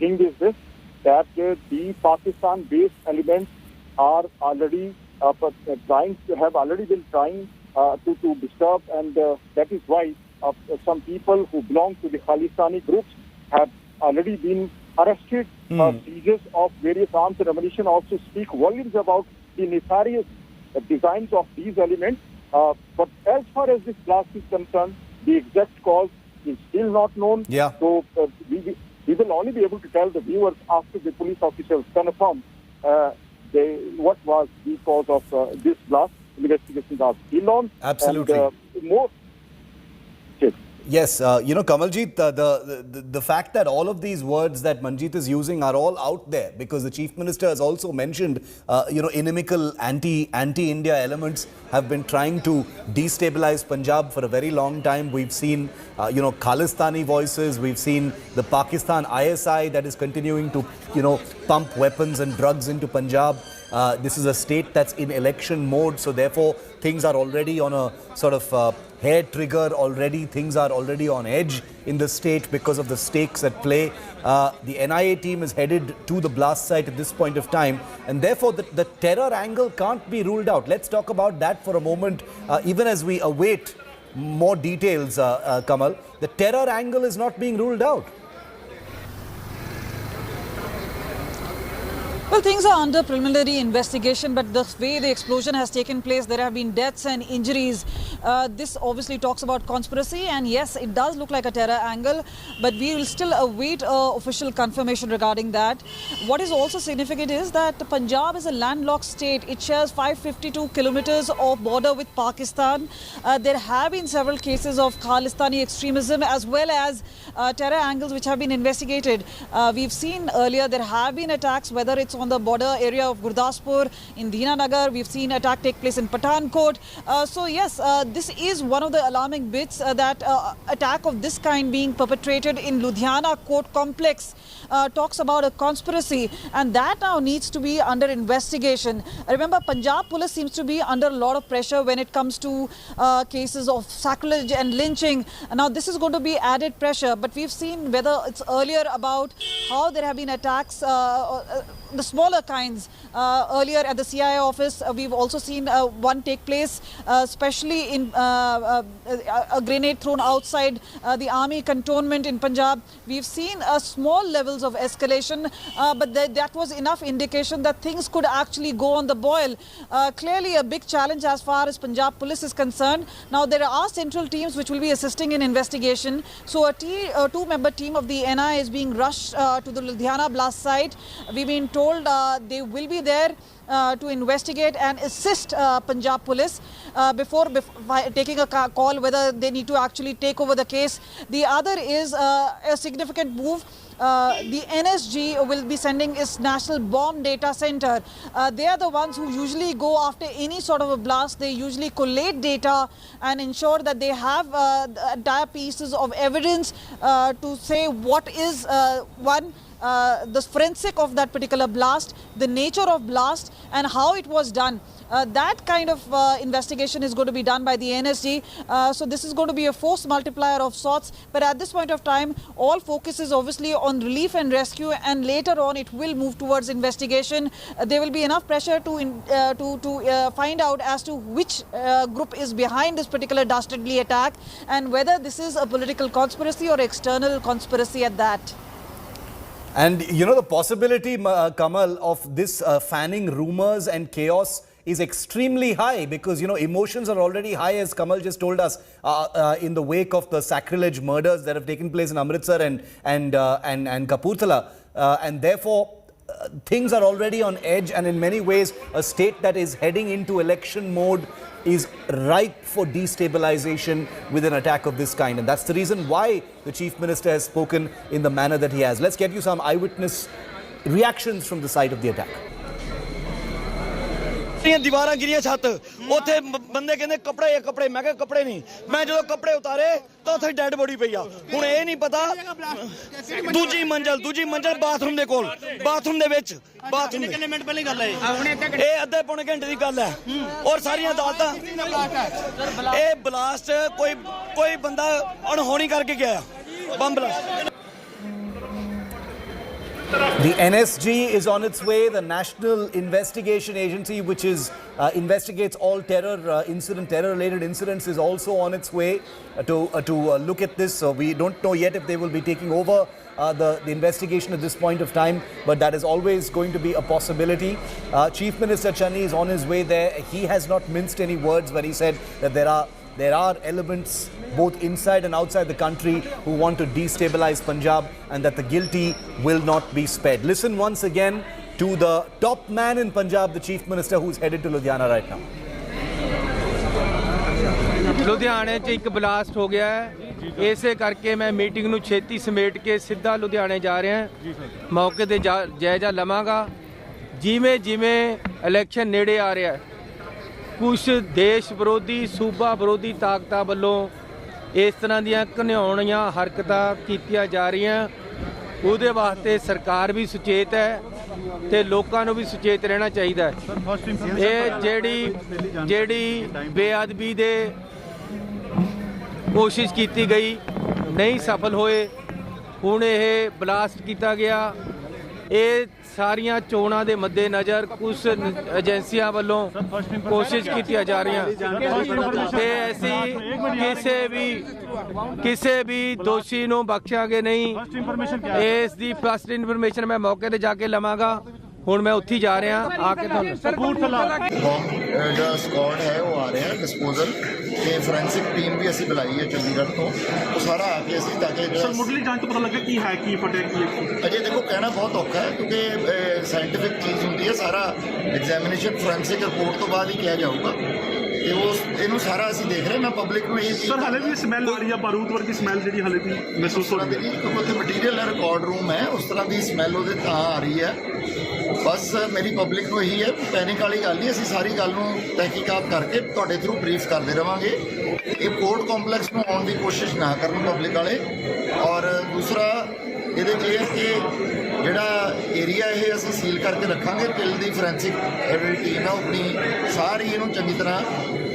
thing is this, that the Pakistan-based elements are already have already been trying to disturb, and that is why some people who belong to the Khalistani groups have already been arrested. Seizures of various arms and ammunition also speak volumes about the nefarious designs of these elements. But as far as this blast is concerned, the exact cause is still not known. Yeah. So we will only be able to tell the viewers after the police officers confirm what was the cause of this blast. Investigations are still on. Absolutely. And, more. Yes, Kamaljeet, the fact that all of these words that Manjeet is using are all out there, because the Chief Minister has also mentioned, inimical anti-India elements have been trying to destabilize Punjab for a very long time. We've seen, Khalistani voices. We've seen the Pakistan ISI that is continuing to, pump weapons and drugs into Punjab. This is a state that's in election mode, so therefore things are already on a sort of hair trigger already. Things are already on edge in the state because of the stakes at play. The NIA team is headed to the blast site at this point of time, and therefore the terror angle can't be ruled out. Let's talk about that for a moment, even as we await more details, Kamal. The terror angle is not being ruled out. Well, things are under preliminary investigation, but the way the explosion has taken place, there have been deaths and injuries. This obviously talks about conspiracy, and yes, it does look like a terror angle, but we will still await official confirmation regarding that. What is also significant is that Punjab is a landlocked state. It shares 552 kilometers of border with Pakistan. There have been several cases of Khalistani extremism as well as terror angles which have been investigated. We've seen earlier there have been attacks, whether it's on the border area of Gurdaspur, in Deenanagar. We've seen attack take place in Pathankot. So yes, this is one of the alarming bits, that attack of this kind being perpetrated in Ludhiana Court Complex talks about a conspiracy, and that now needs to be under investigation. Remember, Punjab police seems to be under a lot of pressure when it comes to cases of sacrilege and lynching. Now this is going to be added pressure, but we've seen whether it's earlier about how there have been attacks, the smaller kinds. Earlier at the CIA office, we've also seen one take place, especially in a grenade thrown outside the army cantonment in Punjab. We've seen small levels of escalation, but that was enough indication that things could actually go on the boil. Clearly a big challenge as far as Punjab police is concerned. Now there are central teams which will be assisting in investigation. So a two-member team of the NI is being rushed to the Ludhiana blast site. We've been told they will be there to investigate and assist Punjab police before taking a call whether they need to actually take over the case. The other is a significant move. The NSG will be sending its National Bomb Data Center. They are the ones who usually go after any sort of a blast. They usually collate data and ensure that they have entire pieces of evidence to say what is the forensic of that particular blast, the nature of blast, and how it was done. That kind of investigation is going to be done by the NSG. So this is going to be a force multiplier of sorts. But at this point of time, all focus is obviously on relief and rescue, and later on it will move towards investigation. There will be enough pressure to find out as to which group is behind this particular dastardly attack, and whether this is a political conspiracy or external conspiracy at that. And the possibility, Kamal, of this fanning rumors and chaos is extremely high, because emotions are already high, as Kamal just told us, in the wake of the sacrilege murders that have taken place in Amritsar and Kapurthala, and therefore things are already on edge, and in many ways a state that is heading into election mode is ripe for destabilization with an attack of this kind. And that's the reason why the Chief Minister has spoken in the manner that he has. Let's get you some eyewitness reactions from the site of the attack. दीवारां गिरियां छत ਉੱਥੇ ਬੰਦੇ ਕਹਿੰਦੇ ਕੱਪੜੇ ਮੈਂ ਕਿਹਾ ਕੱਪੜੇ ਨਹੀਂ ਮੈਂ ਜਦੋਂ ਕੱਪੜੇ ਉਤਾਰੇ ਤਾਂ ਉੱਥੇ ਡੈੱਡ ਬੋਡੀ ਪਈ ਆ ਹੁਣ ਇਹ ਨਹੀਂ ਪਤਾ ਦੂਜੀ ਮੰਜ਼ਲ ਬਾਥਰੂਮ ਦੇ ਕੋਲ ਬਾਥਰੂਮ ਦੇ ਵਿੱਚ ਬਾਥਰੂਮ ਕਿੰਨੇ ਮਿੰਟ ਪਹਿਲਾਂ ਗੱਲ ਹੈ ਇਹ ਅੱਧੇ ਪੌਣੇ ਘੰਟੇ ਦੀ ਗੱਲ ਹੈ ਔਰ ਸਾਰੀਆਂ ਅਦਾਲਤਾਂ ਇਹ ਬਲਾਸਟ ਕੋਈ ਬੰਦਾ ਅਣਹੋਣੀ ਕਰਕੇ ਗਿਆ bomb blast The NSG is on its way. The National Investigation Agency, which investigates all terror-related incidents, is also on its way to look at this. So we don't know yet if they will be taking over the investigation at this point of time, but that is always going to be a possibility. Chief Minister Channi is on his way there. He has not minced any words when he said that there are elements both inside and outside the country who want to destabilize Punjab and that the guilty will not be spared. Listen once again to the top man in Punjab, the Chief Minister, who's headed to Ludhiana right now. ਲੁਧਿਆਣੇ 'ਚ ਇੱਕ blast ਹੋ ਗਿਆ ਹੈ ਇਸੇ ਕਰਕੇ ਮੈਂ meeting ਨੂੰ ਛੇਤੀ ਸਮੇਟ ਕੇ ਸਿੱਧਾ ਲੁਧਿਆਣੇ ਜਾ ਰਿਹਾ ਮੌਕੇ ਤੇ ਜਾਇਜ਼ਾ ਲਵਾਂਗਾ ਜਿਵੇਂ ਇਲੈਕਸ਼ਨ ਨੇੜੇ ਆ ਰਿਹਾ ਕੁਝ ਦੇਸ਼ ਵਿਰੋਧੀ ਸੂਬਾ ਵਿਰੋਧੀ ਤਾਕਤਾਂ ਵੱਲੋਂ ਇਸ ਤਰ੍ਹਾਂ ਦੀਆਂ ਘਿਨਾਉਣੀਆਂ ਹਰਕਤਾਂ ਕੀਤੀਆਂ ਜਾ ਰਹੀਆਂ ਉਹਦੇ ਵਾਸਤੇ ਸਰਕਾਰ ਵੀ ਸੁਚੇਤ ਹੈ ਤੇ ਲੋਕਾਂ ਨੂੰ ਵੀ ਸੁਚੇਤ ਰਹਿਣਾ ਚਾਹੀਦਾ ਹੈ ਇਹ ਜਿਹੜੀ ਬੇਅਦਬੀ ਦੇ ਕੋਸ਼ਿਸ਼ ਕੀਤੀ ਗਈ ਨਹੀਂ ਸਫਲ ਹੋਏ ਹੁਣ ਇਹ ਬਲਾਸਟ ਕੀਤਾ ਗਿਆ ਇਹ ਸਾਰੀਆਂ ਚੋਣਾਂ ਦੇ ਮੱਦੇ ਨਜ਼ਰ ਕੁਝ ਏਜੰਸੀਆਂ ਵੱਲੋਂ ਕੋਸ਼ਿਸ਼ ਕੀਤੀਆਂ ਜਾ ਰਹੀਆਂ ਤੇ ਅਸੀਂ ਕਿਸੇ ਵੀ ਦੋਸ਼ੀ ਨੂੰ ਬਖਸ਼ਾਂਗੇ ਨਹੀਂ ਇਸ ਦੀ ਫਸਟ ਇਨਫੋਰਮੇਸ਼ਨ ਮੈਂ ਮੌਕੇ ਤੇ ਜਾ ਕੇ ਲਵਾਂਗਾ ਹੁਣ ਮੈਂ ਉੱਥੇ ਜਾ ਰਿਹਾ ਆ ਕੇ ਤੁਹਾਨੂੰ ਜਿਹੜਾ ਸਕੁਆਡ ਹੈ ਉਹ ਆ ਰਿਹਾ ਡਿਸਪੋਜ਼ਲ ਤੇ ਫੋਰੈਂਸਿਕ ਟੀਮ ਵੀ ਅਸੀਂ ਬੁਲਾਈ ਹੈ ਚੰਡੀਗੜ੍ਹ ਤੋਂ ਉਹ ਸਾਰਾ ਆ ਕੇ ਅਸੀਂ ਤਾਂ ਕਿ ਸਰ ਮੁੱਢਲੀ ਜਾਂਚ ਤੋਂ ਪਤਾ ਲੱਗਾ ਕੀ ਹੈ ਕੀ ਫਟਿਆ ਕੀ ਅਜੇ ਦੇਖੋ ਕਹਿਣਾ ਬਹੁਤ ਔਖਾ ਹੈ ਕਿਉਂਕਿ ਸਾਇੰਟੀਫਿਕ ਚੀਜ਼ ਹੁੰਦੀ ਹੈ ਸਾਰਾ ਐਗਜ਼ਾਮੀਨੇਸ਼ਨ ਫੋਰੈਂਸਿਕ ਰਿਪੋਰਟ ਤੋਂ ਬਾਅਦ ਹੀ ਕਿਹਾ ਜਾਊਗਾ ਤੇ ਇਹਨੂੰ ਸਾਰਾ ਅਸੀਂ ਦੇਖ ਰਹੇ ਮੈਂ ਪਬਲਿਕ ਨੂੰ ਇਹ ਸਰ ਹਲੇ ਵੀ ਸਮੈਲ ਆ ਰਹੀ ਹੈ ਬਾਰੂਦ ਵਰਗੀ ਸਮੈਲ ਜਿਹੜੀ ਹਲੇ ਵੀ ਮਹਿਸੂਸ ਹੋ ਰਹੀ ਹੈ ਕਿਉਂਕਿ ਉੱਥੇ ਮਟੀਰੀਅਲ ਹੈ ਰਿਕਾਰਡ ਰੂਮ ਹੈ ਉਸ ਤਰ੍ਹਾਂ ਦੀ ਸਮੈਲ ਉਹਦੇ ਤਾਂ ਆ ਰਹੀ ਹੈ ਬਸ ਮੇਰੀ ਪਬਲਿਕ ਨੂੰ ਇਹੀ ਹੈ ਪੈਨਿਕ ਵਾਲੀ ਗੱਲ ਨਹੀਂ ਅਸੀਂ ਸਾਰੀ ਗੱਲ ਨੂੰ ਤਹਿਕੀਕਾਤ ਕਰਕੇ ਤੁਹਾਡੇ ਥਰੂ ਬਰੀਫ ਕਰਦੇ ਰਵਾਂਗੇ ਇਹ ਕੋਰਟ ਕੰਪਲੈਕਸ ਨੂੰ ਆਉਣ ਦੀ ਕੋਸ਼ਿਸ਼ ਨਾ ਕਰਨ ਪਬਲਿਕ ਵਾਲੇ ਔਰ ਦੂਸਰਾ ਇਹਦੇ 'ਚ ਇਹ ਹੈ ਕਿ ਜਿਹੜਾ ਏਰੀਆ ਇਹ ਅਸੀਂ ਸੀਲ ਕਰਕੇ ਰੱਖਾਂਗੇ ਟਿਲ ਦੀ ਫੋਰੈਂਸਿਕ ਜਿਹੜੀ ਟੀਮ ਹੈ ਆਪਣੀ ਸਾਰੀ ਇਹਨੂੰ ਚੰਗੀ ਤਰ੍ਹਾਂ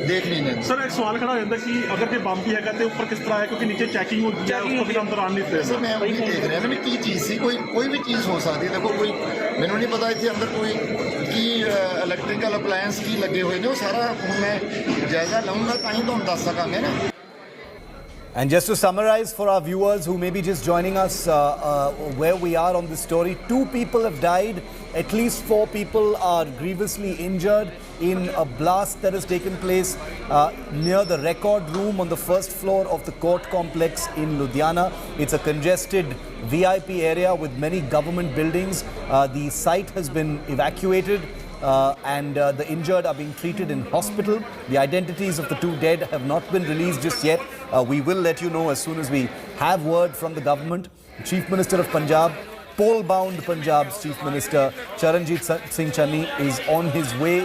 ਦੇਖ ਨਹੀਂ ਲੈਂਦੀ ਸਰ ਇੱਕ ਸਵਾਲ ਖੜਾ ਹੋ ਜਾਂਦਾ ਕਿ ਅਗਰ ਜੇ ਬੰਬ ਵੀ ਹੈਗਾ ਤੇ ਉੱਪਰ ਕਿਸ ਤਰ੍ਹਾਂ ਹੈ ਕਿਉਂਕਿ ਨੀਚੇ ਚੈਕਿੰਗ ਹੁੰਦੀ ਹੈ ਉਸ ਤੋਂ ਫਿਰ ਅੰਦਰ ਆਉਣ ਨਹੀਂ ਦਿੰਦੇ ਮੈਂ ਉਹੀ ਦੇਖ ਰਿਹਾ ਨਾ ਵੀ ਕੀ ਚੀਜ਼ ਸੀ ਕੋਈ ਵੀ ਚੀਜ਼ ਹੋ ਸਕਦੀ ਹੈ ਦੇਖੋ ਕੋਈ ਮੈਨੂੰ ਨਹੀਂ ਪਤਾ ਇੱਥੇ ਅੰਦਰ ਕੋਈ ਕੀ ਇਲੈਕਟ੍ਰੀਕਲ ਅਪਲਾਇੰਸ ਕੀ ਲੱਗੇ ਹੋਏ ਨੇ ਉਹ ਸਾਰਾ ਹੁਣ ਮੈਂ ਜਾਇਜ਼ਾ ਲਵਾਂਗਾ ਤਾਂ ਹੀ ਤੁਹਾਨੂੰ ਦੱਸ ਸਕਾਂਗੇ ਨਾ And just to summarize for our viewers who may be just joining us where we are on this story, 2 people have died, at least 4 people are grievously injured in a blast that has taken place near the record room on the first floor of the court complex in Ludhiana. It's a congested VIP area with many government buildings. The site has been evacuated. And the injured are being treated in hospital. The identities of the 2 dead have not been released just yet. We will let you know as soon as we have word from the government. The Chief Minister of Punjab, pole-bound Punjab's Chief Minister Charanjit Singh Channi is on his way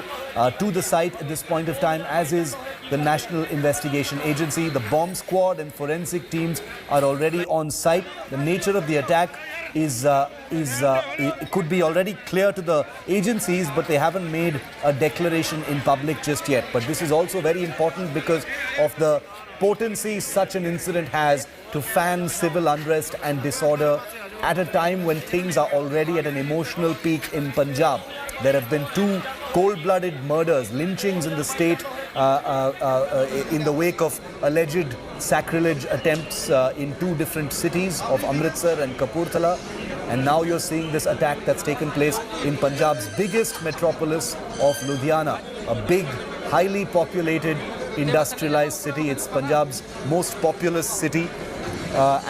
to the site at this point of time, as is the National Investigation Agency. The bomb squad and forensic teams are already on site. The nature of the attack it could be already clear to the agencies, but they haven't made a declaration in public just yet. But this is also very important because of the potency such an incident has to fan civil unrest and disorder at a time when things are already at an emotional peak in Punjab. There have been 2 cold-blooded murders, lynchings in the state in the wake of alleged sacrilege attempts in 2 different cities of Amritsar and Kapurthala. And now you're seeing this attack that's taken place in Punjab's biggest metropolis of Ludhiana, a big, highly populated, industrialized city. It's Punjab's most populous city,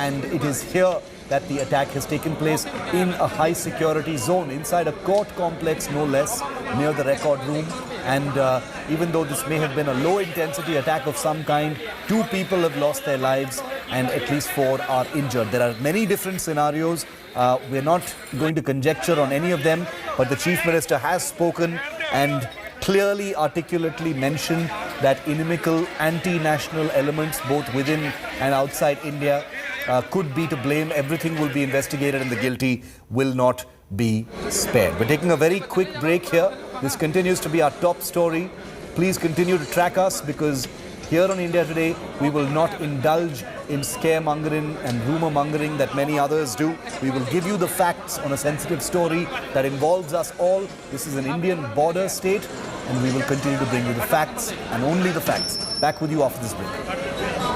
and it is here that the attack has taken place in a high security zone inside a court complex, no less, near the record room. And even though this may have been a low intensity attack of some kind, 2 people have lost their lives and at least 4 are injured. There are many different scenarios. We're not going to conjecture on any of them, but the Chief Minister has spoken and clearly, articulately mentioned that inimical anti-national elements both within and outside India could be to blame. Everything will be investigated and the guilty will not be spared. We're taking a very quick break here. This continues to be our top story. Please continue to track us because here on India Today, we will not indulge in scaremongering and rumor mongering that many others do. We will give you the facts on a sensitive story that involves us all. This is an Indian border state, and we will continue to bring you the facts and only the facts. Back with you after this break.